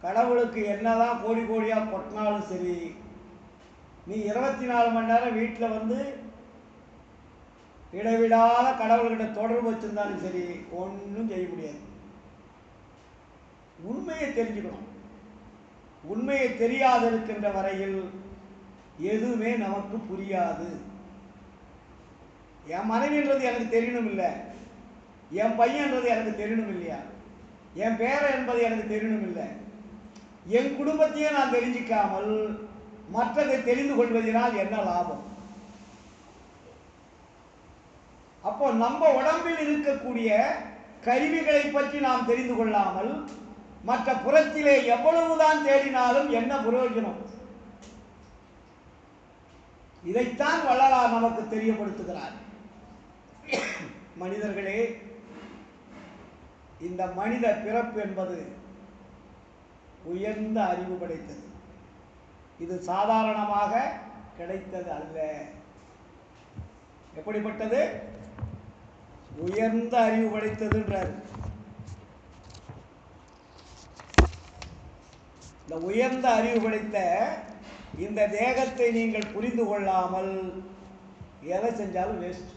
கடவுளுக்கு என்னதான் கோடி கோடியா கொட்டினாலும் சரி, நீ 24 மணி நேரம் வீட்டில் வந்து இடைவிடாத கடவுள்கிட்ட தொடர்பு வச்சிருந்தாலும் சரி, ஒன்றும் செய்ய முடியாது. உண்மையை தெரிஞ்சுக்கணும். உண்மையை தெரியாது இருக்கின்ற வரையில் எதுவுமே நமக்கு புரியாது. என் மனைவின்றது எனக்கு தெரியணும் இல்லை, என் பையன்றது எனக்கு தெரியணும் இல்லையா, என் பேரன் என்பது எனக்கு தெரியணும் இல்லை. என் குடும்பத்தையே நான் தெரிஞ்சிக்காமல் மற்றதை தெரிந்து கொள்வதனால் என்ன லாபம்? அப்போ நம்ம உடம்பில் இருக்கக்கூடிய கருவிகளை பற்றி நாம் தெரிந்து கொள்ளாமல் மற்ற புறத்திலே எவ்வளவுதான் தேடினாலும் என்ன பிரயோஜனம்? இதைத்தான் வள்ளலார் நமக்கு தெரியப்படுத்துகிறார். மனிதர்களே, இந்த மனித பிறப்பு என்பது உயர்ந்த அறிவு படைத்தது. இது சாதாரணமாக கிடைத்தது அல்ல. எப்படிப்பட்டது? உயர்ந்த அறிவு படைத்ததுன்றார். இந்த உயர்ந்த அறிவு படைத்த இந்த தேகத்தை நீங்கள் புரிந்து கொள்ளாமல் எதை செஞ்சாலும் வேஸ்ட்.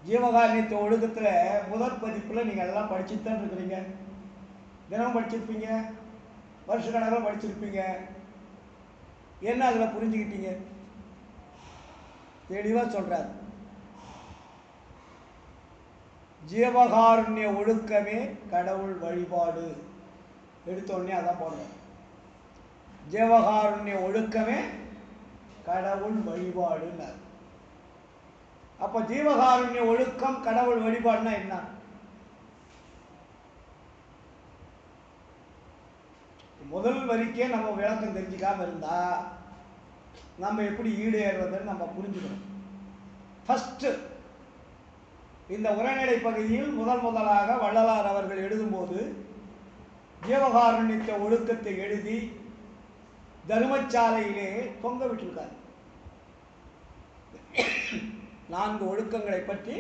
ஜீவகாரணியத்தை ஒழுக்கத்தில் முதல் பதிப்பில் நீங்கள் எல்லாம் படிச்சுட்டு தான் இருக்கிறீங்க. தினம் படிச்சிருப்பீங்க, வருஷ கணக்கில் படிச்சிருப்பீங்க. என்ன அதில் புரிஞ்சுக்கிட்டீங்க? தெளிவாக சொல்றார். ஜீவகாருண்ய ஒழுக்கமே கடவுள் வழிபாடு. எடுத்த உடனே அதான் போடுறேன். ஜீவகாருண்ய ஒழுக்கமே கடவுள் வழிபாடுன்னார். அப்போ ஜீவகாருண்ய ஒழுக்கம் கடவுள் வழிபாடுனா என்ன? முதல் வரிக்கே நம்ம விளக்கம் தெரிஞ்சுக்காம இருந்தா நம்ம எப்படி ஈடேறுறதுன்னு நம்ம புரிஞ்சுக்கணும். ஃபஸ்ட்டு இந்த உரைநடை பகுதியில் முதலாக வள்ளலார் அவர்கள் எழுதும்போது ஜீவகாருண்யத்தை ஒழுக்கத்தை எழுதி தர்மசாலையிலே தொங்க விட்டிருக்கார். 4 ஒழுக்கங்களை பற்றி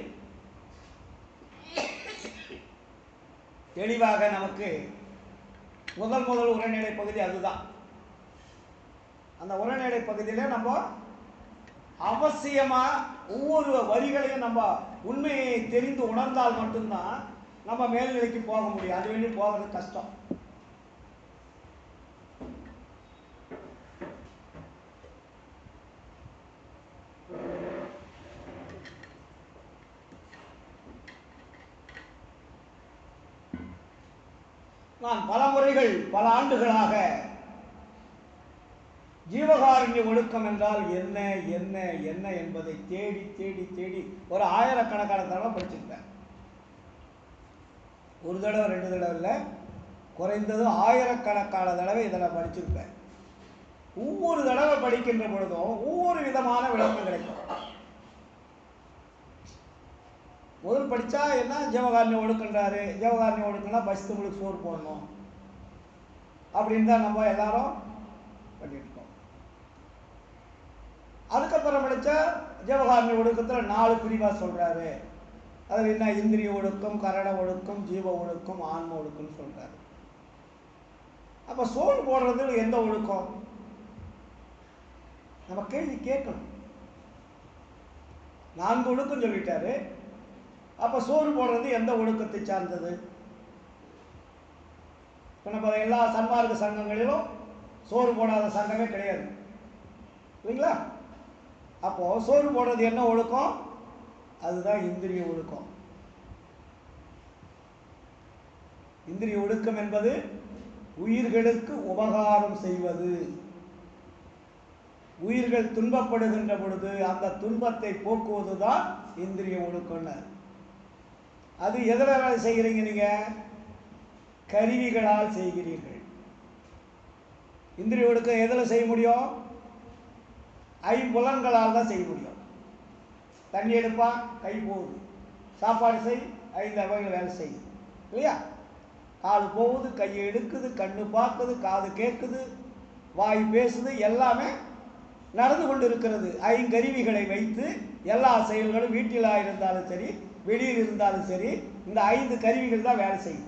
தெளிவாக நமக்கு முதல் உரைநடை பகுதி அதுதான். அந்த உரைநடை பகுதியில் நம்ம அவசியமா ஒவ்வொரு வரிகளையும் நம்ம உண்மையை தெரிந்து உணர்ந்தால் மட்டும்தான் நம்ம மேல்நிலைக்கு போக முடியும். அது வேண்டி போகிறது கஷ்டம். நான் பல முறைகள் பல ஆண்டுகளாக ஜீவகாருண்ய ஒழுக்கம் என்றால் என்ன என்ன என்ன என்பதை தேடி தேடி தேடி ஒரு ஆயிரக்கணக்கான தடவை படிச்சிருப்பேன். ஒரு தடவை 2 தடவை இல்லை, குறைந்தது ஆயிரக்கணக்கான தடவை இதில் படிச்சிருப்பேன். ஒவ்வொரு தடவை படிக்கின்ற பொழுதும் ஒவ்வொரு விதமான விளக்கம் கிடைக்கும். முதல் படித்தா என்ன ஜீவகாருண்ய ஒழுக்கன்றாரு, ஜீவகாருண்ய ஒழுக்கம்னா பசித்தவங்களுக்கு சோறு போடணும் அப்படின்னு தான் நம்ம எல்லாரும் பண்ணிட்டு இருக்கோம். அதுக்கப்புறம் படித்தா ஜீவகாருண்ய ஒழுக்கத்தில் 4 பிரிவாக சொல்கிறாரு. அதில் என்ன இந்திரிய ஒழுக்கம், கரண ஒழுக்கம், ஜீவ ஒழுக்கம், ஆன்ம ஒழுக்கம்னு சொல்கிறாரு. அப்போ சோறு போடுறது எந்த ஒழுக்கம் நம்ம கேள்வி கேட்கணும். 4 ஒழுக்கம் சொல்லிட்டாரு. அப்போ சோறு போடுறது எந்த ஒழுக்கத்தை சார்ந்தது? இப்போ நம்ம எல்லா சன்மார்க்க சங்கங்களிலும் சோறு போடாத சங்கமே கிடையாது இல்லைங்களா? அப்போது சோறு போடுறது என்ன ஒழுக்கம்? அதுதான் இந்திரிய ஒழுக்கம். இந்திரிய ஒழுக்கம் என்பது உயிர்களுக்கு உபகாரம் செய்வது. உயிர்கள் துன்பப்படுகின்ற பொழுது அந்த துன்பத்தை போக்குவது தான் இந்திரிய ஒழுக்கம்னு. அது எதில் செய்கிறீங்க? நீங்கள் கருவிகளால் செய்கிறீர்கள். இந்திரிய ஒழுக்கம் எதில் செய்ய முடியும்? 5 புலன்களால் தான் செய்ய முடியும். தண்ணி எடுப்பா, கை போகுது. சாப்பாடு செய், 5 வகைகள் வேலை செய்யுது இல்லையா? கால் போகுது, கையை எடுக்குது, கண்ணு பார்க்குது, காது கேட்குது, வாய் பேசுது, எல்லாமே நடந்து கொண்டு இருக்கிறது. 5 கருவிகளை வைத்து எல்லா செயல்களும் வீட்டிலாக இருந்தாலும் சரி, வெளியில் இருந்தாலும் சரி, இந்த 5 கருவிகள் தான் வேலை செய்யுது.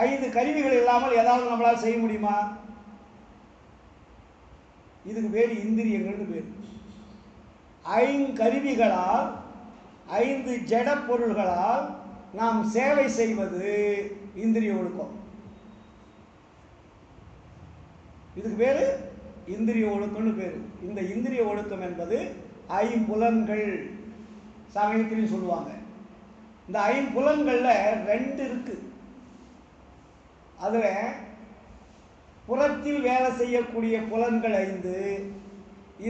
5 கருவிகள் இல்லாமல் ஏதாவது நம்மளால் செய்ய முடியுமா? இதுக்கு பேர் இந்திரியங்கள்னு பேர். 5 கருவிகளால் 5 ஜட பொருள்களால் நாம் சேவை செய்வது இந்திரிய ஒழுக்கம். இதுக்கு பேர் இந்திரிய ஒழுக்கம்னு பேர். இந்த இந்திரிய ஒழுக்கம் என்பது 5 புலன்கள் சமயத்திலையும் சொல்லுவாங்க. இந்த 5 புலன்களில் 2 இருக்கு. அதில் புறத்தில் வேலை செய்யக்கூடிய புலன்கள் 5.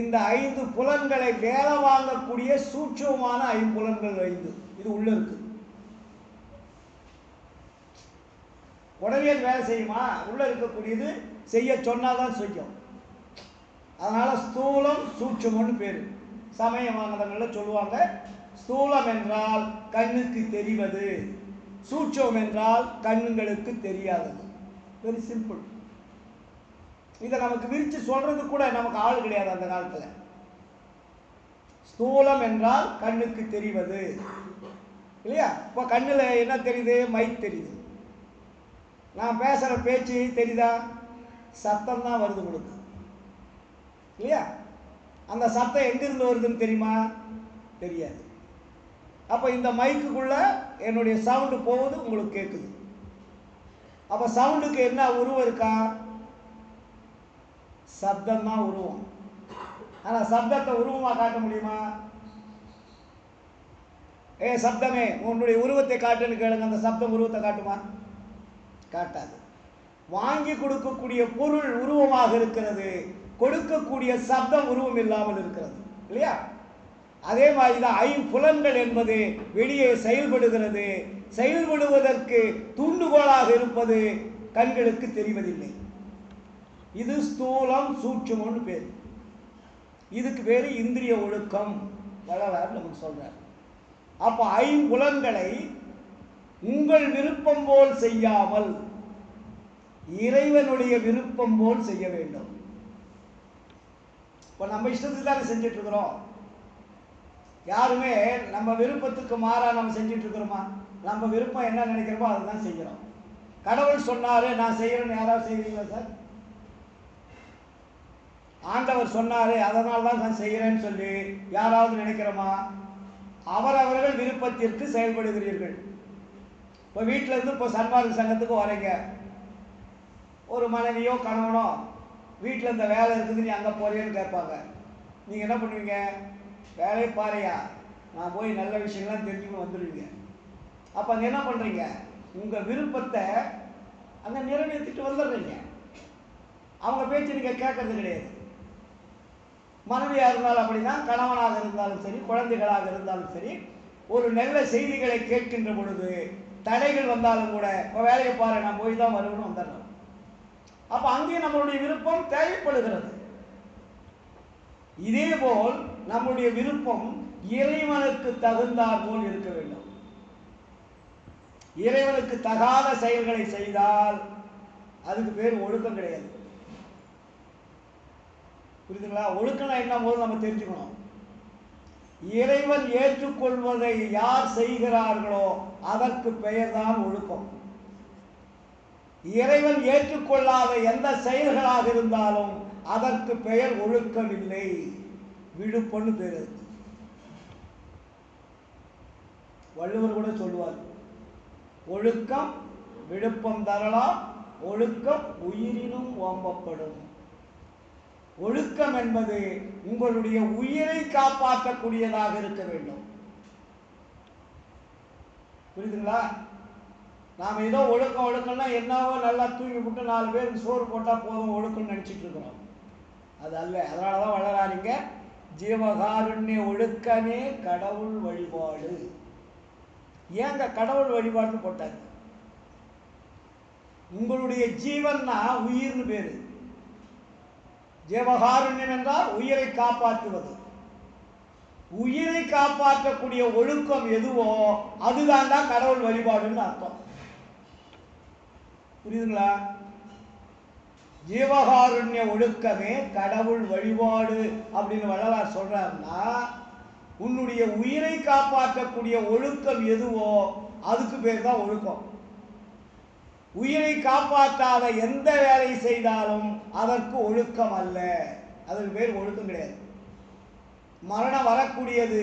இந்த 5 புலன்களை வேலை வாங்கக்கூடிய சூட்சமான 5 புலன்கள் 5. இது உள்ள இருக்கு. உடனே வேலை செய்யுமா? உள்ள இருக்கக்கூடியது செய்ய சொன்னாதான் செய்யும். அதனால ஸ்தூலம் சூட்சமன்னு பேரு. சமய மதங்களில் சொல்லுவாங்க, ஸ்தூலம் என்றால் கண்ணுக்கு தெரிவது, சூட்சம் என்றால் கண்ணுங்களுக்கு தெரியாதது. Very simple. இதை நமக்கு விரிச்சு சொல்றது கூட நமக்கு ஆள் கிடையாது அந்த காலத்தில். ஸ்தூலம் என்றால் கண்ணுக்கு தெரிவது இல்லையா? இப்போ கண்ணில் என்ன தெரியுது? மைக் தெரியுது. நான் பேசுகிற பேச்சு தெரியுதா? சத்தம் தான் வருது உங்களுக்கு இல்லையா? அந்த சத்தம் எங்கிருந்து வருதுன்னு தெரியுமா? தெரியாது. அப்போ இந்த மைக்குக்குள்ள என்னுடைய சவுண்டு போகுது, உங்களுக்கு கேட்குது. அப்போ சவுண்டுக்கு என்ன உருவம் இருக்கா? சப்தம் தான் உருவம். ஆனால் சப்தத்தை உருவமாக காட்ட முடியுமா? சப்தமே உன்னுடைய உருவத்தை காட்டுன்னு கேளுங்க, அந்த சப்தம் உருவத்தை காட்டுமா? காட்டாது. வாங்கி கொடுக்கக்கூடிய பொருள் உருவமாக இருக்கிறது, கொடுக்கக்கூடிய சப்தம் உருவம் இல்லாமல் இருக்கிறது இல்லையா? அதே மாதிரி தான் 5 புலன்கள் என்பது வெளியே செயல்படுகிறது. செயல்படுவதற்கு தூண்டுகோலாக இருப்பது கண்களுக்கு தெரிவதில்லை. இது ஸ்தூலம் சூட்சுமம்னு பேர். இதுக்கு பேர் இந்திரிய ஒழுக்கம் வள்ளலார் நமக்கு சொல்றார். அப்போ ஐம்புலன்களை உங்கள் விருப்பம் போல் செய்யாமல் இறைவனுடைய விருப்பம் போல் செய்ய வேண்டும். இப்போ நம்ம இஷ்டத்துக்கு தானே செஞ்சுட்டு இருக்கிறோம். யாருமே நம்ம விருப்பத்துக்கு மாறா நம்ம செஞ்சுட்டு இருக்கிறோமா? நம்ம விருப்பம் என்ன நினைக்கிறோமோ அதுதான் செய்கிறோம். கடவுள் சொன்னாரு நான் செய்கிறேன்னு யாராவது செய்வீங்களா சார்? ஆண்டவர் சொன்னாரு அதனால தான் நான் செய்கிறேன்னு சொல்லி யாராவது நினைக்கிறோமா? அவரவர்கள் விருப்பத்திற்கு செயல்படுகிறீர்கள். இப்போ வீட்டில் இருந்து இப்போ சன்மார்க்க சங்கத்துக்கு வரீங்க. ஒரு மனைவியோ கணவனோ வீட்டில் இந்த வேலை இருக்குது நீ அங்கே போறியன்னு கேட்பாங்க. நீங்கள் என்ன பண்ணுவீங்க? வேலையை பாருயா, நான் போய் நல்ல விஷயங்கள்லாம் தெரிஞ்சுக்கணும் வந்துடுவீங்க. அப்போ அங்கே என்ன பண்ணுறீங்க? உங்கள் விருப்பத்தை அங்கே நிறைவேற்றிட்டு வந்துடுறீங்க. அவங்க பேச்சு நீங்கள் கேட்கறது கிடையாது. மனைவியாக இருந்தாலும் அப்படின்னா, கணவனாக இருந்தாலும் சரி, குழந்தைகளாக இருந்தாலும் சரி, ஒரு நல்ல செய்திகளை கேட்கின்ற பொழுது தடைகள் வந்தாலும் கூட இப்போ வேலையை பாரு நான் போய் தான் வருவேன்னு வந்துடுறோம். அப்போ அங்கேயும் நம்மளுடைய விருப்பம் தேவைப்படுகிறது. இதேபோல் நம்முடைய விருப்பம் இறைவனுக்கு தகுந்தார் போல் இருக்க வேண்டும். இறைவனுக்கு தகாத செயல்களை செய்தால் அதுக்கு பேர் ஒழுக்கம் கிடையாது. புரியுதுங்களா? ஒழுக்கம் என்ன போது நம்ம தெரிஞ்சுக்கணும். இறைவன் ஏற்றுக்கொள்வதை யார் செய்கிறார்களோ அதற்கு பெயர் தான் ஒழுக்கம். இறைவன் ஏற்றுக்கொள்ளாத எந்த செயல்களாக இருந்தாலும் அதற்கு பெயர் ஒழுக்கம் இல்லை, விழுப்பம்னு பேர். வள்ளுவர் கூட சொல்லுவார், ஒழுக்கம் விழுப்பம் தரலாம், ஒழுக்கம் உயிரினும் ஓம்பப்படும். ஒழுக்கம் என்பது உங்களுடைய உயிரை காப்பாற்றக்கூடியதாக இருக்க வேண்டும். புரியுதுங்களா? நாம் ஏதோ ஒழுக்கம் ஒழுக்கம்னா என்னவோ நல்லா தூங்கி விட்டு 4 பேருக்கு சோறு போட்டால் போதும் ஒழுக்கம்னு நினச்சிட்டு இருக்கிறோம். அது அல்ல. அதனால தான் வளராதிங்க. ஜீவகாருண்ய ஒழுக்கமே கடவுள் வழிபாடு. ஏங்க கடவுள் வழிபாடுன்னு போட்டாங்க? உங்களுடைய ஜீவன்னா உயிர்னு பேரு. ஜீவகாருண்யம் என்றால் உயிரை காப்பாற்றுவது. உயிரை காப்பாற்றக்கூடிய ஒழுக்கம் எதுவோ அதுதான் தான் கடவுள் வழிபாடுன்னு அர்த்தம். புரியுதுங்களா? ஜீவகாருண்ய ஒழுக்கமே கடவுள் வழிபாடு அப்படின்னு வள்ளலார் சொல்றாருன்னா, உன்னுடைய உயிரை காப்பாற்றக்கூடிய ஒழுக்கம் எதுவோ அதுக்கு பேர் தான் ஒழுக்கம். உயிரை காப்பாற்றாத எந்த வேலை செய்தாலும் அதற்கு ஒழுக்கம் அல்ல, அதுக்கு பேர் ஒழுக்கம் கிடையாது. மரணம் வரக்கூடியது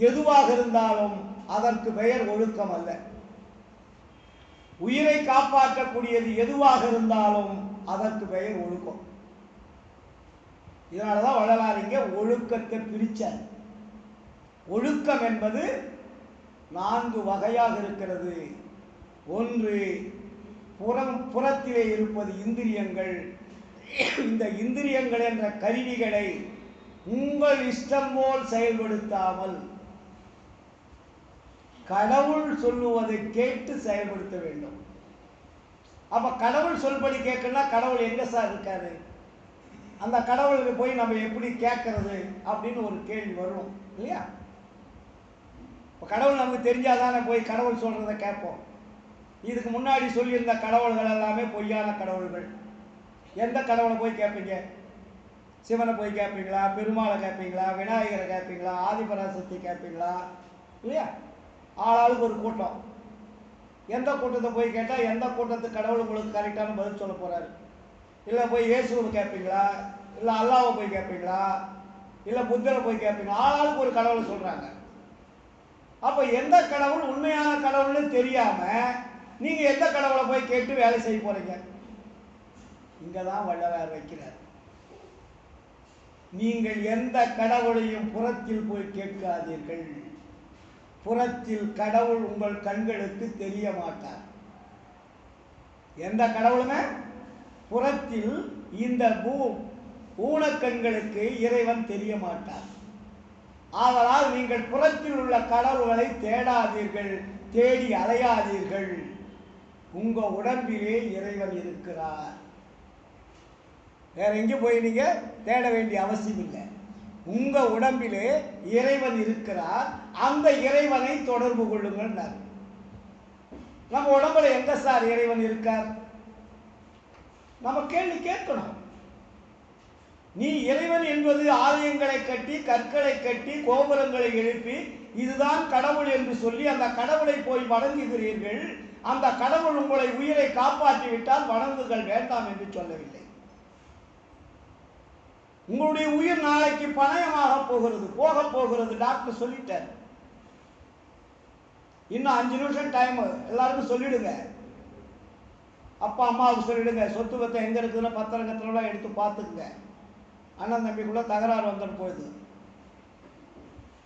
எதுவாக இருந்தாலும் அதற்கு பெயர் ஒழுக்கம் அல்ல. உயிரை காப்பாற்றக்கூடியது எதுவாக இருந்தாலும் அதற்கு பெயர் ஒழுக்கம். இதனாலதான் வள்ளலார் இங்கே ஒழுக்கத்தை பிரிச்சார். ஒழுக்கம் என்பது 4 வகையாக இருக்கிறது. ஒன்று, புறத்திலே இருப்பது இந்திரியங்கள். இந்த இந்திரியங்கள் என்ற கருவிகளை உங்கள் இஷ்டம் போல் செயல்படுத்தாமல் கடவுள் சொல்லுவதை கேட்டு செயல்படுத்த வேண்டும். அப்ப கடவுள் சொல்படி கேட்கணும்னா கடவுள் எங்க சார் இருக்காரு? அந்த கடவுளுக்கு போய் நம்ம எப்படி கேட்கறது அப்படின்னு ஒரு கேள்வி வரும் இல்லையா? இப்போ கடவுள் நமக்கு தெரிஞ்சாதானே போய் கடவுள் சொல்றதை கேட்போம். இதுக்கு முன்னாடி சொல்லியிருந்த கடவுள்கள் எல்லாமே பொய்யான கடவுள்கள். எந்த கடவுளை போய் கேட்பீங்க? சிவனை போய் கேட்பீங்களா? பெருமாளை கேட்பீங்களா? விநாயகரை கேட்பீங்களா? ஆதிபராசக்தி கேட்பீங்களா? இல்லையா? ஆளாளுக்கு ஒரு கூட்டம். எந்த கூட்டத்தை போய் கேட்டால் எந்த கூட்டத்துக்கு கடவுள் உங்களுக்கு கரெக்டான பதில் சொல்ல போறாரு? இல்லை போய் இயேசுவை கேட்பீங்களா? இல்லை அல்லாவை போய் கேட்பீங்களா? இல்லை புத்தரை போய் கேட்பீங்களா? ஆளாளுக்கு ஒரு கடவுளை சொல்றாங்க. அப்போ எந்த கடவுள் உண்மையான கடவுள்னு தெரியாம நீங்க எந்த கடவுளை போய் கேட்டு வேலை செய்ய போறீங்க? இங்கதான் வள்ளலார் வைக்கிறார். நீங்கள் எந்த கடவுளையும் புறத்தில் போய் கேட்காதீர்கள். புறத்தில் கடவுள் உங்கள் கண்களுக்கு தெரிய மாட்டார். எந்த கடவுளுமே புறத்தில் இந்த ஊனக்கண்களுக்கு இறைவன் தெரிய மாட்டார். ஆதலால் நீங்கள் புறத்தில் உள்ள கடவுள்களை தேடாதீர்கள், தேடி அலையாதீர்கள். உங்க உடம்பிலே இறைவன் இருக்கிறார். வேற எங்கேயும் போய் நீங்க தேட வேண்டிய அவசியம் இல்லை. உங்க உடம்பிலே இறைவன் இருக்கிறார். அந்த இறைவனை தொடர்பு கொள்ளுங்கள். நம்ம உடம்புல எங்க சார் இறைவன் இருக்கார்? நம்ம கேள்வி கேட்கணும். நீ இறைவன் என்பது ஆலயங்களை கட்டி, கற்களை கட்டி, கோபுரங்களை எழுப்பி இதுதான் கடவுள் என்று சொல்லி அந்த கடவுளை போய் வணங்குகிறீர்கள். அந்த கடவுள் உங்களை உயிரை காப்பாற்றி விட்டால் வணங்குகள் வேண்டாம் என்று சொல்லவில்லை. உங்களுடைய உயிர் நாளைக்கு பணயமாக போக போகிறது. டாக்டர் சொல்லிட்டார். இன்னும் 5 நிமிஷம் டைம். எல்லாருக்கும் சொல்லிடுங்க. அப்பா அம்மாவுக்கு சொல்லிடுங்க. சொத்து பத்தை எங்க இருக்குதுன்னு பத்திரங்கத்திலாம் எடுத்து பார்த்துக்குங்க. அண்ணன் தம்பிக்குள்ள தகராறு வந்துட்டு போயிடுது.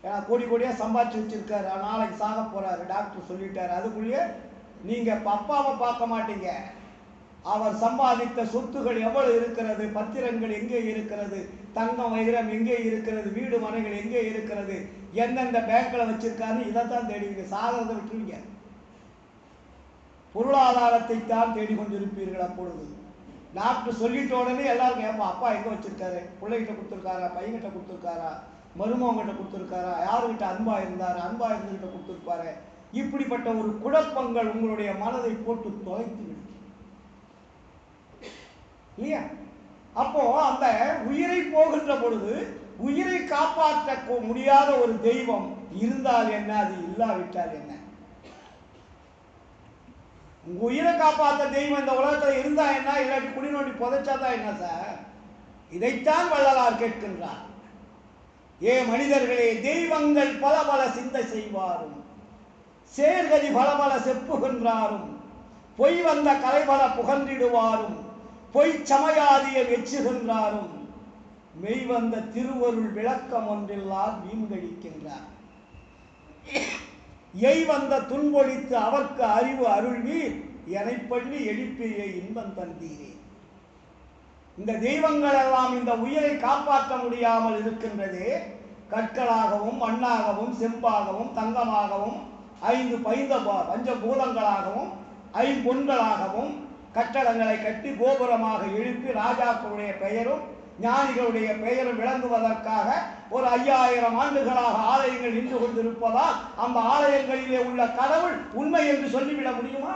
ஏன்னா கோடியாக சம்பாதிச்சு வச்சிருக்காரு. நாளைக்கு சாக போறாரு. டாக்டர் சொல்லிட்டாரு. அதுக்குள்ளேயே நீங்க அப்பாவை பார்க்க மாட்டீங்க. அவர் சம்பாதித்த சொத்துகள் எவ்வளவு இருக்கிறது, பத்திரங்கள் எங்கே இருக்கிறது, தங்கம் வைரம் எங்கே இருக்கிறது, வீடு மனைகள் எங்கே இருக்கிறது, எந்தெந்த பேங்க்ல வச்சிருக்காருன்னு இதைத்தான் தேடுவீங்க. சாகிறத விட்டுருவீங்க. பொருளாதாரத்தை தான் தேடிக்கொண்டிருப்பீர்கள். அப்பொழுது டாக்டர் சொல்லிட்ட உடனே எல்லாருக்கும் ஏப்பா அப்பா எங்க வச்சிருக்காரு, பிள்ளைகிட்ட கொடுத்துருக்காரா, பையன்கிட்ட கொடுத்துருக்காரா, மருமகங்கிட்ட கொடுத்துருக்காரா, யாருக்கிட்ட அன்பா இருந்தாரு, அன்பா இருந்துகிட்ட கொடுத்துருப்பாரு. இப்படிப்பட்ட ஒரு குழப்பங்கள் உங்களுடைய மனதை போட்டு தொலைத்து விடும் இல்லையா? அப்போ அந்த உயிரை போகின்ற பொழுது உயிரை காப்பாற்ற முடியாத ஒரு தெய்வம் இருந்தால் என்ன, அது இல்லாவிட்டால் என்ன? உங்க உயிரை காப்பாற்ற தெய்வம் இந்த உலகத்தில் இருந்தா என்ன, இல்லாட்டி குடி நோண்டி புதைச்சாதான் என்ன சார்? இதைத்தான் வள்ளலார் கேட்கின்றார். ஏ மனிதர்களே, தெய்வங்கள் பல பல சிந்தை செய்வாரும், சேர்கதி பல பல செப்புகின்றாரும், பொய் வந்த கலைபல புகன்றிடுவாரும், பொய் சமயாதியை வெச்சுகின்றாரும், மெய் வந்த திருவருள் விளக்கம் ஒன்றெல்லாம் வீண்கழிக்கின்றார். எய் வந்த துன்பொழித்து அவர்க்கு அறிவு அருள்வீர், எனை பண்ணி எழுப்பிய இன்பம் தந்தீரே. இந்த தெய்வங்கள் எல்லாம் இந்த உயிரை காப்பாற்ற முடியாமல் இருக்கின்றதே. கற்களாகவும் மண்ணாகவும் செம்பாகவும் தங்கமாகவும் 5 பஞ்சபூதங்களாகவும் 5 பொன்களாகவும் கட்டடங்களை கட்டி கோபுரமாக எழுப்பி ராஜாக்களுடைய பெயரும் ஞானிகளுடைய பெயரும் விளங்குவதற்காக ஒரு 5000 ஆண்டுகளாக ஆலயங்கள் நின்று கொண்டிருப்பதால் அந்த ஆலயங்களிலே உள்ள கடவுள் உண்மை என்று சொல்லிவிட முடியுமா?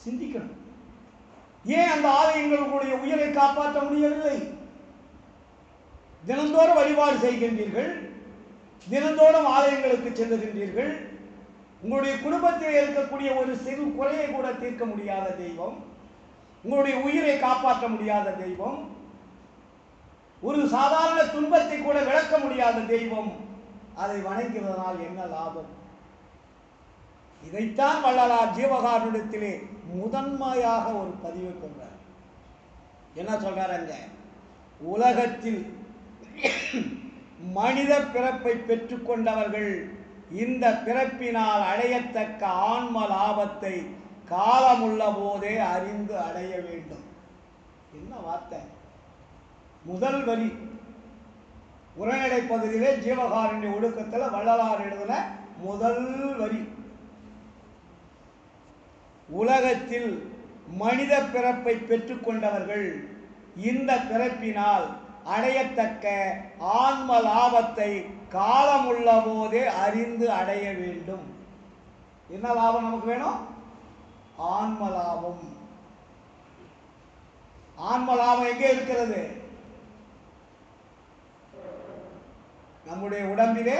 சிந்திக்கணும். ஏன் அந்த ஆலயங்கள் உங்களுடைய உயிரை காப்பாற்ற முடியவில்லை? தினந்தோறும் வழிபாடு செய்கின்றீர்கள், தினந்தோறும் ஆலயங்களுக்கு செல்லுகின்றீர்கள். உங்களுடைய குடும்பத்தில் இருக்கக்கூடிய ஒரு சிறு குறையை கூட தீர்க்க முடியாத தெய்வம், உங்களுடைய உயிரை காப்பாற்ற முடியாத தெய்வம், ஒரு சாதாரண துன்பத்தை கூட விளக்க முடியாத தெய்வம், அதை வணங்குவதனால் என்ன லாபம்? இதைத்தான் வள்ளலார் ஜீவகாருண்யத்திலே முதன்மையாக ஒரு பதிவு கொண்டார். என்ன சொல்றாருங்க? உலகத்தில் மனித பிறப்பை பெற்றுக்கொண்டவர்கள் இந்த பிறப்பினால் அடையத்தக்க ஆன்ம லாபத்தை காலமுள்ள போதே அறிந்து அடைய வேண்டும். என்ன வார்த்தை! முதல் வரி உரைநடை பகுதியிலே ஜீவகாருண்ய ஒழுக்கத்தில் வள்ளலார் எழுதின முதல் வரி. உலகத்தில் மனித பிறப்பை பெற்றுக்கொண்டவர்கள் இந்த பிறப்பினால் அடையத்தக்க ஆன்ம லாபத்தை காலமுள்ள போதே அறிந்து அடைய வேண்டும். என்ன லாபம் நமக்கு வேணும்? ஆன்ம லாபம். ஆன்ம லாபம் எங்கே இருக்கிறது? நம்முடைய உடம்பிலே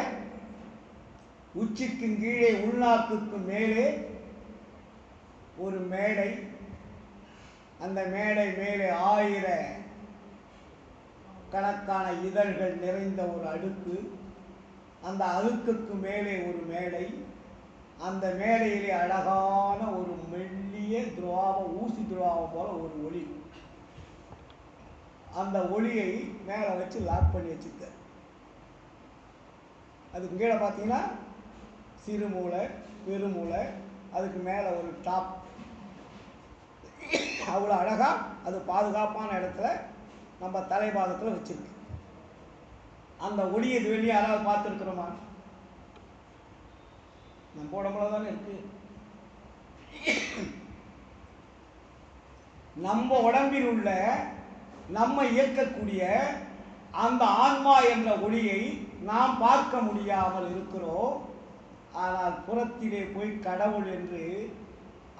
உச்சிக்கு கீழே உள்நாக்குக்கு மேலே ஒரு மேடை, அந்த மேடை மேலே 1000 கணக்கான இதழ்கள் நிறைந்த ஒரு அடுக்கு, அந்த அடுக்குக்கு மேலே ஒரு மேடை, அந்த மேடையிலே அழகான ஒரு மெல்லிய துருவாவம், ஊசி துருவாவம் போல ஒரு ஒளி. அந்த ஒளியை மேலே வச்சு லாக் பண்ணி வச்சுக்க. அதுக்கு கீழே பார்த்தீங்கன்னா சிறுமூளை, பெருமூளை, அதுக்கு மேலே ஒரு டாப். அவ்வளோ அழகாக அது பாதுகாப்பான இடத்துல நம்ம தலைபாகத்தில் வச்சிருக்கு. அந்த ஒளியை இது வெளியே யாராவது பார்த்துருக்குறோமா? நம்ம உடம்புல தானே இருக்கு. நம்ம உடம்பில் உள்ள நம்ம இயக்கக்கூடிய அந்த ஆன்மா என்ற ஒளியை நாம் பார்க்க முடியாமல் இருக்கிறோம். ஆனால் புறத்திலே போய் கடவுள் என்று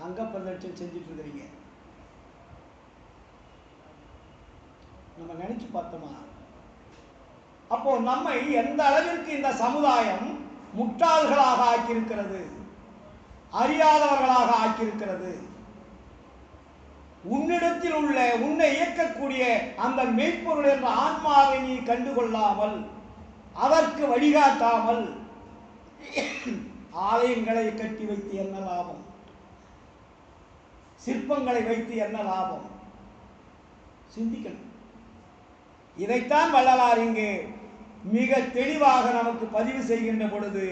அங்க பிரதட்சம் செஞ்சுட்டு இருக்கிறீங்க. நம்ம நினைச்சு பார்த்தோமா? அப்போ நம்மை எந்த அளவிற்கு இந்த சமுதாயம் முட்டாள்களாக ஆக்கியிருக்கிறது, அறியாதவர்களாக ஆக்கியிருக்கிறது. உன்னிடத்தில் உள்ள உன்னை இயக்கக்கூடிய அந்த மெய்ப்பொருள் என்ற ஆன்மாவை நீ கண்டுகொள்ளாமல், அதற்கு வழிகாட்டாமல் ஆலயங்களை கட்டி வைத்து என்ன லாபம்? சிற்பங்களை வைத்து என்ன லாபம்? சிந்திக்கணும். இதைத்தான் வள்ளலார் இங்கே மிக தெளிவாக நமக்கு பதிவு செய்கின்ற பொழுது,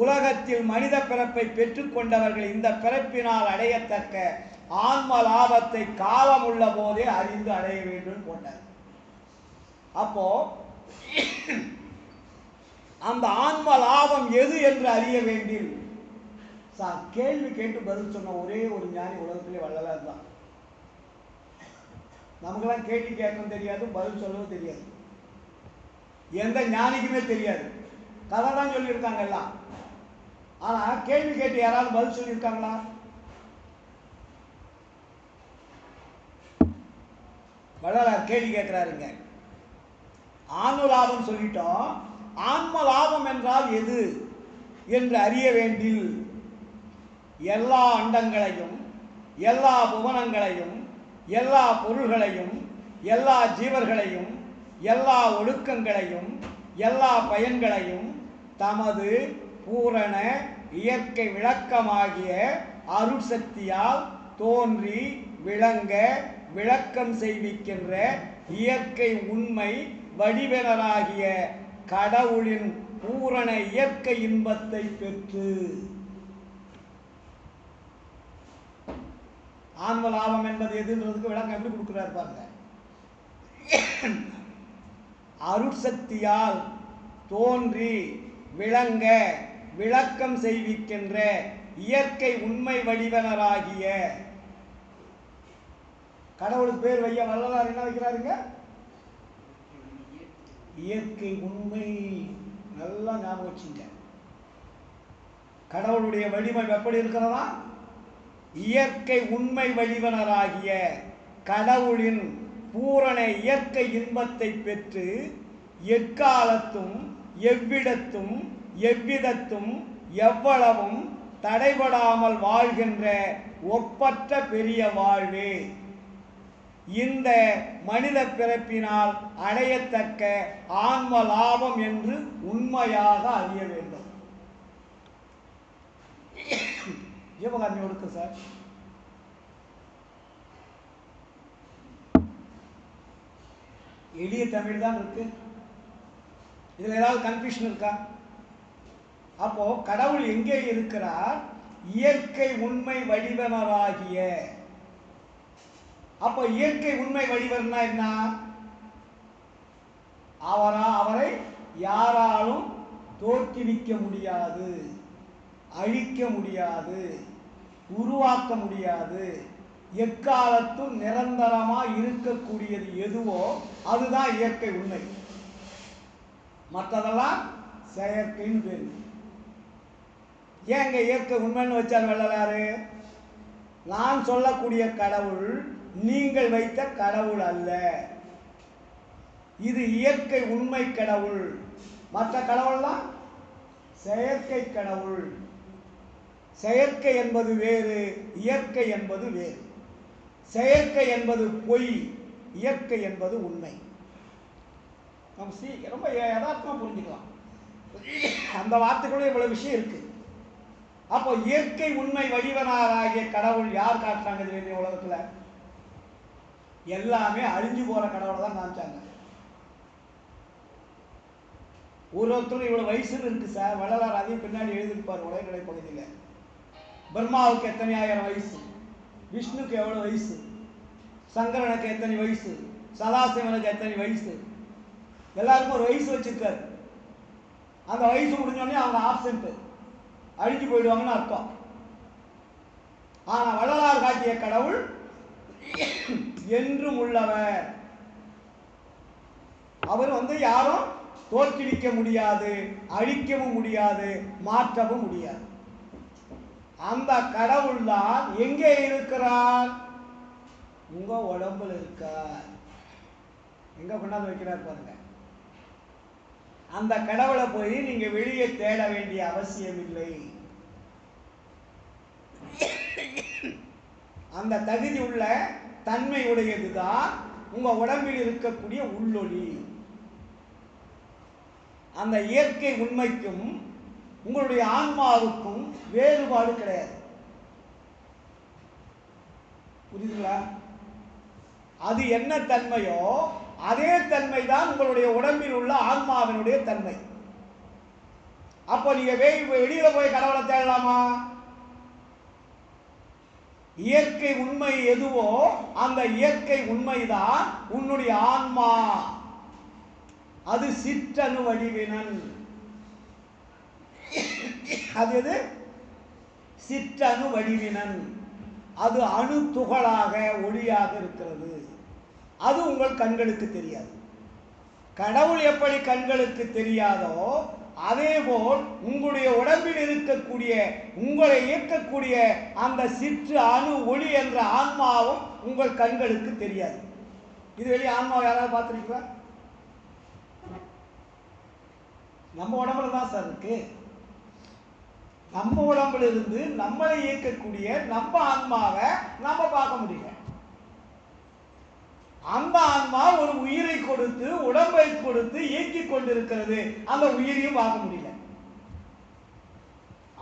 உலகத்தில் மனித பிறப்பை பெற்றுக்கொண்டவர்கள் இந்த பிறப்பினால் அடையத்தக்க ஆன்ம லாபத்தை காலம் உள்ள போதே அறிந்து அடைய வேண்டும் போட்டார். அப்போ அந்த ஆன்ம லாபம் எது என்று அறிய வேண்டில் கேள்வி கேட்டு பதில் சொன்ன ஒரே ஒரு ஞானி உலகத்திலே வள்ளலார் தான். நமக்கெல்லாம் கேள்வி கேட்கவும் தெரியாது, பதில் சொல்லவும் தெரியாது. எந்த ஞானிக்குமே தெரியாது. கதை தான் சொல்லியிருக்காங்க எல்லாம். ஆனா கேள்வி கேட்டு யாராவது பதில் சொல்லியிருக்காங்களா? வள்ளலார் கேள்வி கேட்கிறாருங்க. ஆன்ம லாபம் சொல்லிட்டோம். ஆன்ம லாபம் என்றால் எது என்று அறிய வேண்டில் எல்லா அண்டங்களையும், எல்லா புவனங்களையும், எல்லா பொருள்களையும், எல்லா ஜீவர்களையும், எல்லா ஒழுக்கங்களையும், எல்லா பயன்களையும் தமது பூரண இயற்கை விளக்கமாகிய அருட்சக்தியால் தோன்றி விளங்க விளக்கம் செய்விக்கின்ற இயற்கை உண்மை வடிவனராகிய கடவுளின் பூரண இயற்கை இன்பத்தை பெற்று. ஆன்ம லாபம் என்பது எதுன்றதுக்கு விளக்கம் எப்படி கொடுக்கிறார் பாருங்க. அருட்சக்தியால் தோன்றி விளங்க விளக்கம் செய்விக்கின்ற இயற்கை உண்மை வடிவனராகிய. கடவுளுக்கு பேர் வைய வள்ளலார் என்ன வைக்கிறாருங்க? இயற்கை உண்மை. நல்லா ஞாபகம் வச்சுங்க. கடவுளுடைய வடிவம் எப்படி இருக்கிறதா? இயற்கை உண்மை வடிவனராகிய கடவுளின் பூரண இயற்கை இன்பத்தை பெற்று எக்காலத்தும் எவ்விடத்தும் எவ்விதத்தும் எவ்வளவும் தடைபடாமல் வாழ்கின்ற ஒப்பற்ற பெரிய வாழ்வே இந்த மனித பிறப்பினால் அடையத்தக்க ஆன்ம லாபம் என்று உண்மையாக அறிய வேண்டும். ஜீவகாரணி ஒடுக்கு சார். எளிய தமிழ் தான் இருக்கு. இதுல ஏதாவது கன்ஃபியூஷன் இருக்கா? அப்போ கடவுள் எங்கே இருக்கிறார்? இயற்கை உண்மை வடிவனராகிய. அப்போ இயற்கை உண்மை வடிவம்னா என்ன? அவரை யாராலும் தோற்றுவிக்க முடியாது, அழிக்க முடியாது, உருவாக்க முடியாது. எக்காலத்தும் நிரந்தரமா இருக்கக்கூடியது எதுவோ அதுதான் இயற்கை உண்மை. மற்றதெல்லாம் செயற்கைன்னு பேரு. ஏங்க இயற்கை உண்மைன்னு வச்சார் வள்ளலாரு? நான் சொல்லக்கூடிய கடவுள் நீங்கள் வைத்த கடவுள் அல்ல. இது இயற்கை உண்மை கடவுள். மற்ற கடவுள்லாம் செயற்கை கடவுள். செயற்கை என்பது வேறு, இயற்கை என்பது வேறு. செயற்கை என்பது பொய், இயற்கை என்பது உண்மை. நம்ம ரொம்ப யதார்த்தமா புரிஞ்சுக்கலாம். அந்த வார்த்தைக்குள்ள இவ்வளவு விஷயம் இருக்கு. அப்போ இயற்கை உண்மை வடிவனாராகிய கடவுள் யார் காட்டுறாங்க இந்த உலகத்துல? எல்லாமே அழிஞ்சு போற கடவுளை தான் காமிச்சாங்க. ஒருத்தரும் இவ்வளவு வயசுன்னு இருக்கு சார். வள்ளலார் அதையும் பின்னாடி எழுதிருப்பார் உலகநிலை பகுதியில். பிரம்மாவுக்கு எத்தனை ஆயிரம் வயசு, விஷ்ணுக்கு எவ்வளவு வயசு, சங்கரனுக்கு எத்தனை வயசு, சதாசிவனுக்கு எத்தனை வயசு, எல்லாருக்கும் ஒரு வயசு வச்சிருக்காரு. அந்த வயசு முடிஞ்சோடனே அவங்க ஆப்சென்ட். அழிஞ்சு போயிடுவாங்கன்னு அர்த்தம். ஆனா வள்ளலார் காட்டிய கடவுள் என்றும் உள்ளவர். அவர் யாரும் தோற்கடிக்க முடியாது, அழிக்கவும் முடியாது, மாற்றவும் முடியாது. அந்த கடவுள் தான் எங்கே இருக்கிறார்? உங்க உடம்புல இருக்கார். எங்க கொண்டாந்து வைக்கிறார் பாருங்க. அந்த கடவுளை போய் நீங்க வெளியே தேட வேண்டிய அவசியம் இல்லை. அந்த தகுதி உள்ள தன்மை உடையதுதான் உங்க உடம்பில் இருக்கக்கூடிய உள்ளொளி. அந்த இயற்கை உண்மைக்கும் உங்களுடைய ஆன்மாவுக்கும் வேறுபாடு கிடையாது. புரியுதுங்களா? அது என்ன தன்மையோ அதே தன்மை தான் உங்களுடைய உடம்பில் உள்ள ஆன்மாவினுடைய தன்மை. அப்போ நீங்க வெளியில போய் கடவுளை தேடலாமா? இயற்கை உண்மை எதுவோ அந்த இயற்கை உண்மைதான் உன்னுடைய ஆன்மா. அது சிற்றணு வடிவினன். அது எது? சிற்றணு வடிவினன். அது அணு துகளாக ஒளியாக இருக்கிறது. அது உங்கள் கண்களுக்கு தெரியாது. கடவுள் எப்படி கண்களுக்கு தெரியாதோ அதேபோல் உங்களுடைய உடம்பில் இருக்கக்கூடிய உங்களை இயக்கக்கூடிய அந்த சிற்று அணு ஒளி என்ற ஆன்மாவும் உங்கள் கண்களுக்கு தெரியாது. இது வெளியே ஆன்மாவை யாராவது பார்த்துருக்கீங்களா? நம்ம உடம்புல தான் சார் இருக்கு. நம்ம உடம்புல இருந்து நம்மளை இயக்கக்கூடிய நம்ம ஆன்மாவை நம்ம பார்க்க முடியல. அந்த ஆன்மா ஒரு உயிரை கொடுத்து உடம்பை கொடுத்து இயக்கிக் கொண்டிருக்கிறது. அந்த உயிரையும் பார்க்க முடியல,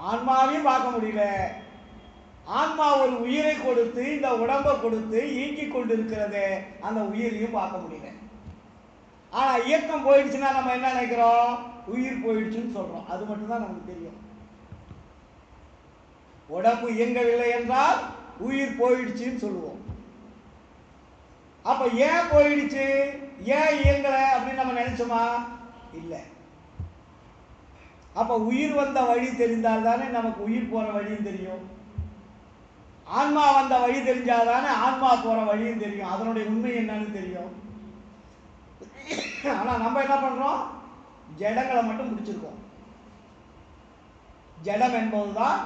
ஆன்மாவையும் பார்க்க முடியல. ஆன்மா ஒரு உயிரை கொடுத்து இந்த உடம்பை கொடுத்து இயக்கிக் கொண்டிருக்கிறது. அந்த உயிரையும் பார்க்க முடியல. ஆனா இயக்கம் போயிடுச்சுன்னா நம்ம என்ன நினைக்கிறோம்? உயிர் போயிடுச்சுன்னு சொல்றோம். அது மட்டும்தான் நமக்கு தெரியும். உடம்பு இயங்கவில்லை என்றால் உயிர் போயிடுச்சுன்னு சொல்லுவோம். அப்ப ஏன் போயிடுச்சு, ஏன் இயங்கல அப்படின்னு நம்ம நினைச்சோமா? இல்லை. அப்ப உயிர் வந்த வழி தெரிந்தால் தானே நமக்கு உயிர் போற வழியும் தெரியும். ஆன்மா வந்த வழி தெரிஞ்சாதானே ஆன்மா போற வழியும் தெரியும். அதனுடைய உண்மை என்னன்னு தெரியும். ஆனா நம்ம என்ன பண்றோம்? ஜடங்களை மட்டும் முடிச்சிருக்கோம். ஜடம் என்பதுதான்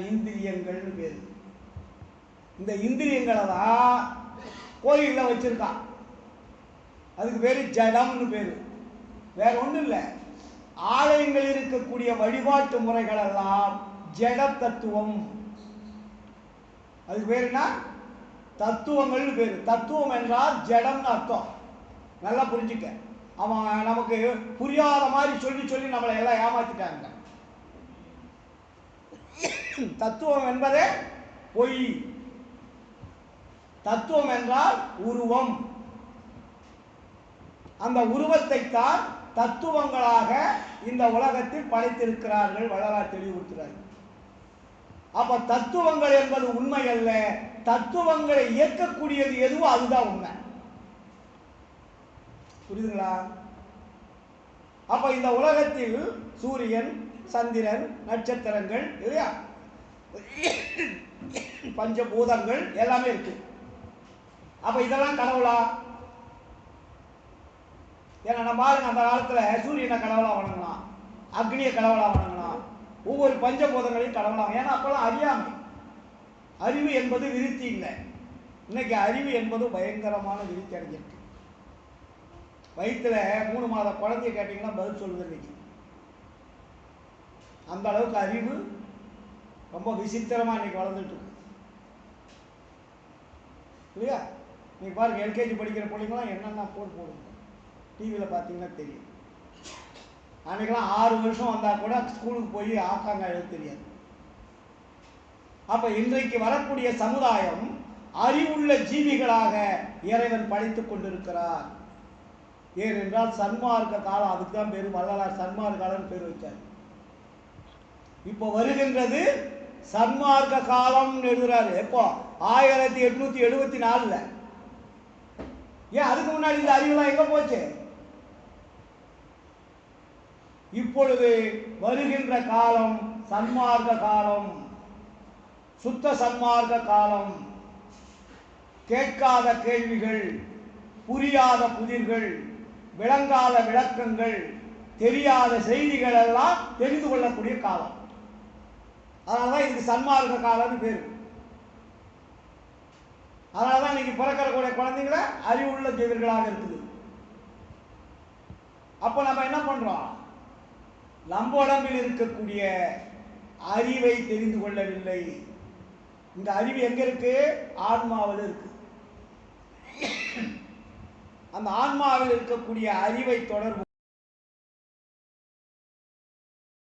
இந்திரியங்கள்னு பேரு. இந்த இந்திரியங்களை தான் கோயில்ல வச்சிருக்கான். அதுக்கு பேரு ஜடம்னு பேரு. வேற ஒண்ணும் இல்லை. ஆலயங்கள் இருக்கக்கூடிய வழிபாட்டு முறைகள் எல்லாம் ஜட தத்துவம். அதுக்கு பேரு என்ன? தத்துவங்கள்னு பேரு. தத்துவம் என்றால் ஜடம்னு அர்த்தம். நல்லா புரிஞ்சுக்க. அவன் நமக்கு புரியாத மாதிரி சொல்லி சொல்லி நம்மளை எல்லாம் ஏமாத்திட்டாங்க. தத்துவம் என்பதே பொய். தத்துவம் என்றால் உருவம். அந்த உருவத்தை தான் தத்துவங்களாக இந்த உலகத்தில் படைத்திருக்கிறார்கள். வள்ளலார் தெளிவுறுத்துகிறார்கள். அப்ப தத்துவங்கள் என்பது உண்மை அல்ல. தத்துவங்களை இயக்கக்கூடியது எதுவோ அதுதான் உண்மை. புரியுதுங்களா? அப்ப இந்த உலகத்தில் சூரியன், சந்திரன், நட்சத்திரங்கள் இல்லையா, பஞ்சபூதங்கள் எல்லாமே இருக்கு. அப்ப இதெல்லாம் கடவுளா? ஏன்னா நம்ம பாருங்க, அந்த காலத்துல சூரியனை கடவுளா வணங்கலாம், அக்னியை கடவுளா வணங்கலாம், ஒவ்வொரு பஞ்சபூதங்களையும் கடவுளா. ஏன்னா அப்பெல்லாம் அறியாமை. அறிவு என்பது விருத்தி இல்லை. இன்னைக்கு அறிவு என்பது பயங்கரமான விருத்தி அடைஞ்சிருக்கு. வயிற்றுல 3 மாத குழந்தைய கேட்டீங்கன்னா பதில் சொல்லுது இன்னைக்கு. அந்த அளவுக்கு அறிவு ரொம்ப விசித்திரமா இன்னைக்கு வளர்ந்துட்டு இருக்கு இல்லையா? நீங்க பாருங்க, எல்கேஜி படிக்கிற பிள்ளைங்களாம் என்னென்ன போடுங்க, டிவியில் பார்த்தீங்கன்னா தெரியும். அன்னைக்கெல்லாம் 6 வருஷம் வந்தால் கூட ஸ்கூலுக்கு போய் ஆக்காங்க எழுத தெரியாது. அப்ப இன்றைக்கு வரக்கூடிய சமுதாயம் அறிவுள்ள ஜீவிகளாக இறைவன் படைத்துக் கொண்டிருக்கிறார். ஏனென்றால் சன்மார்க்க காலம். அதுக்கு தான் பேரு வள்ளலார் சன்மார்க்க காலம் பேர் வச்சார். இப்போ வருகின்றது சன்மார்க்க காலம் எழுதுறாரு. எப்போ? 1874. ஏன் அதுக்கு முன்னாடி இந்த அறிவுலாம் எங்க போச்சு? இப்பொழுது வருகின்ற காலம் சன்மார்க்க காலம், சுத்த சன்மார்க்க காலம். கேட்காத கேள்விகள், புரியாத புதிர்கள், விளங்காத விளக்கங்கள், தெரியாத செய்திகள் எல்லாம் தெரிந்து கொள்ளக்கூடிய காலம். அதனாலதான் இதுக்கு சன்மார்க்க காலம்னு பேரு. அதனாலதான் இன்னைக்கு பிறக்கக்கூடிய குழந்தைங்களை அறிவுள்ள ஜீவர்களாக இருக்குது. அப்ப நம்ம என்ன பண்றோம்? நம்ம உடம்பில் இருக்கக்கூடிய அறிவை தெரிந்து கொள்ளவில்லை. இந்த அறிவு எங்க இருக்கு? ஆன்மாவில் இருக்கு. அந்த ஆன்மாவில் இருக்கக்கூடிய அறிவை தொடர்பு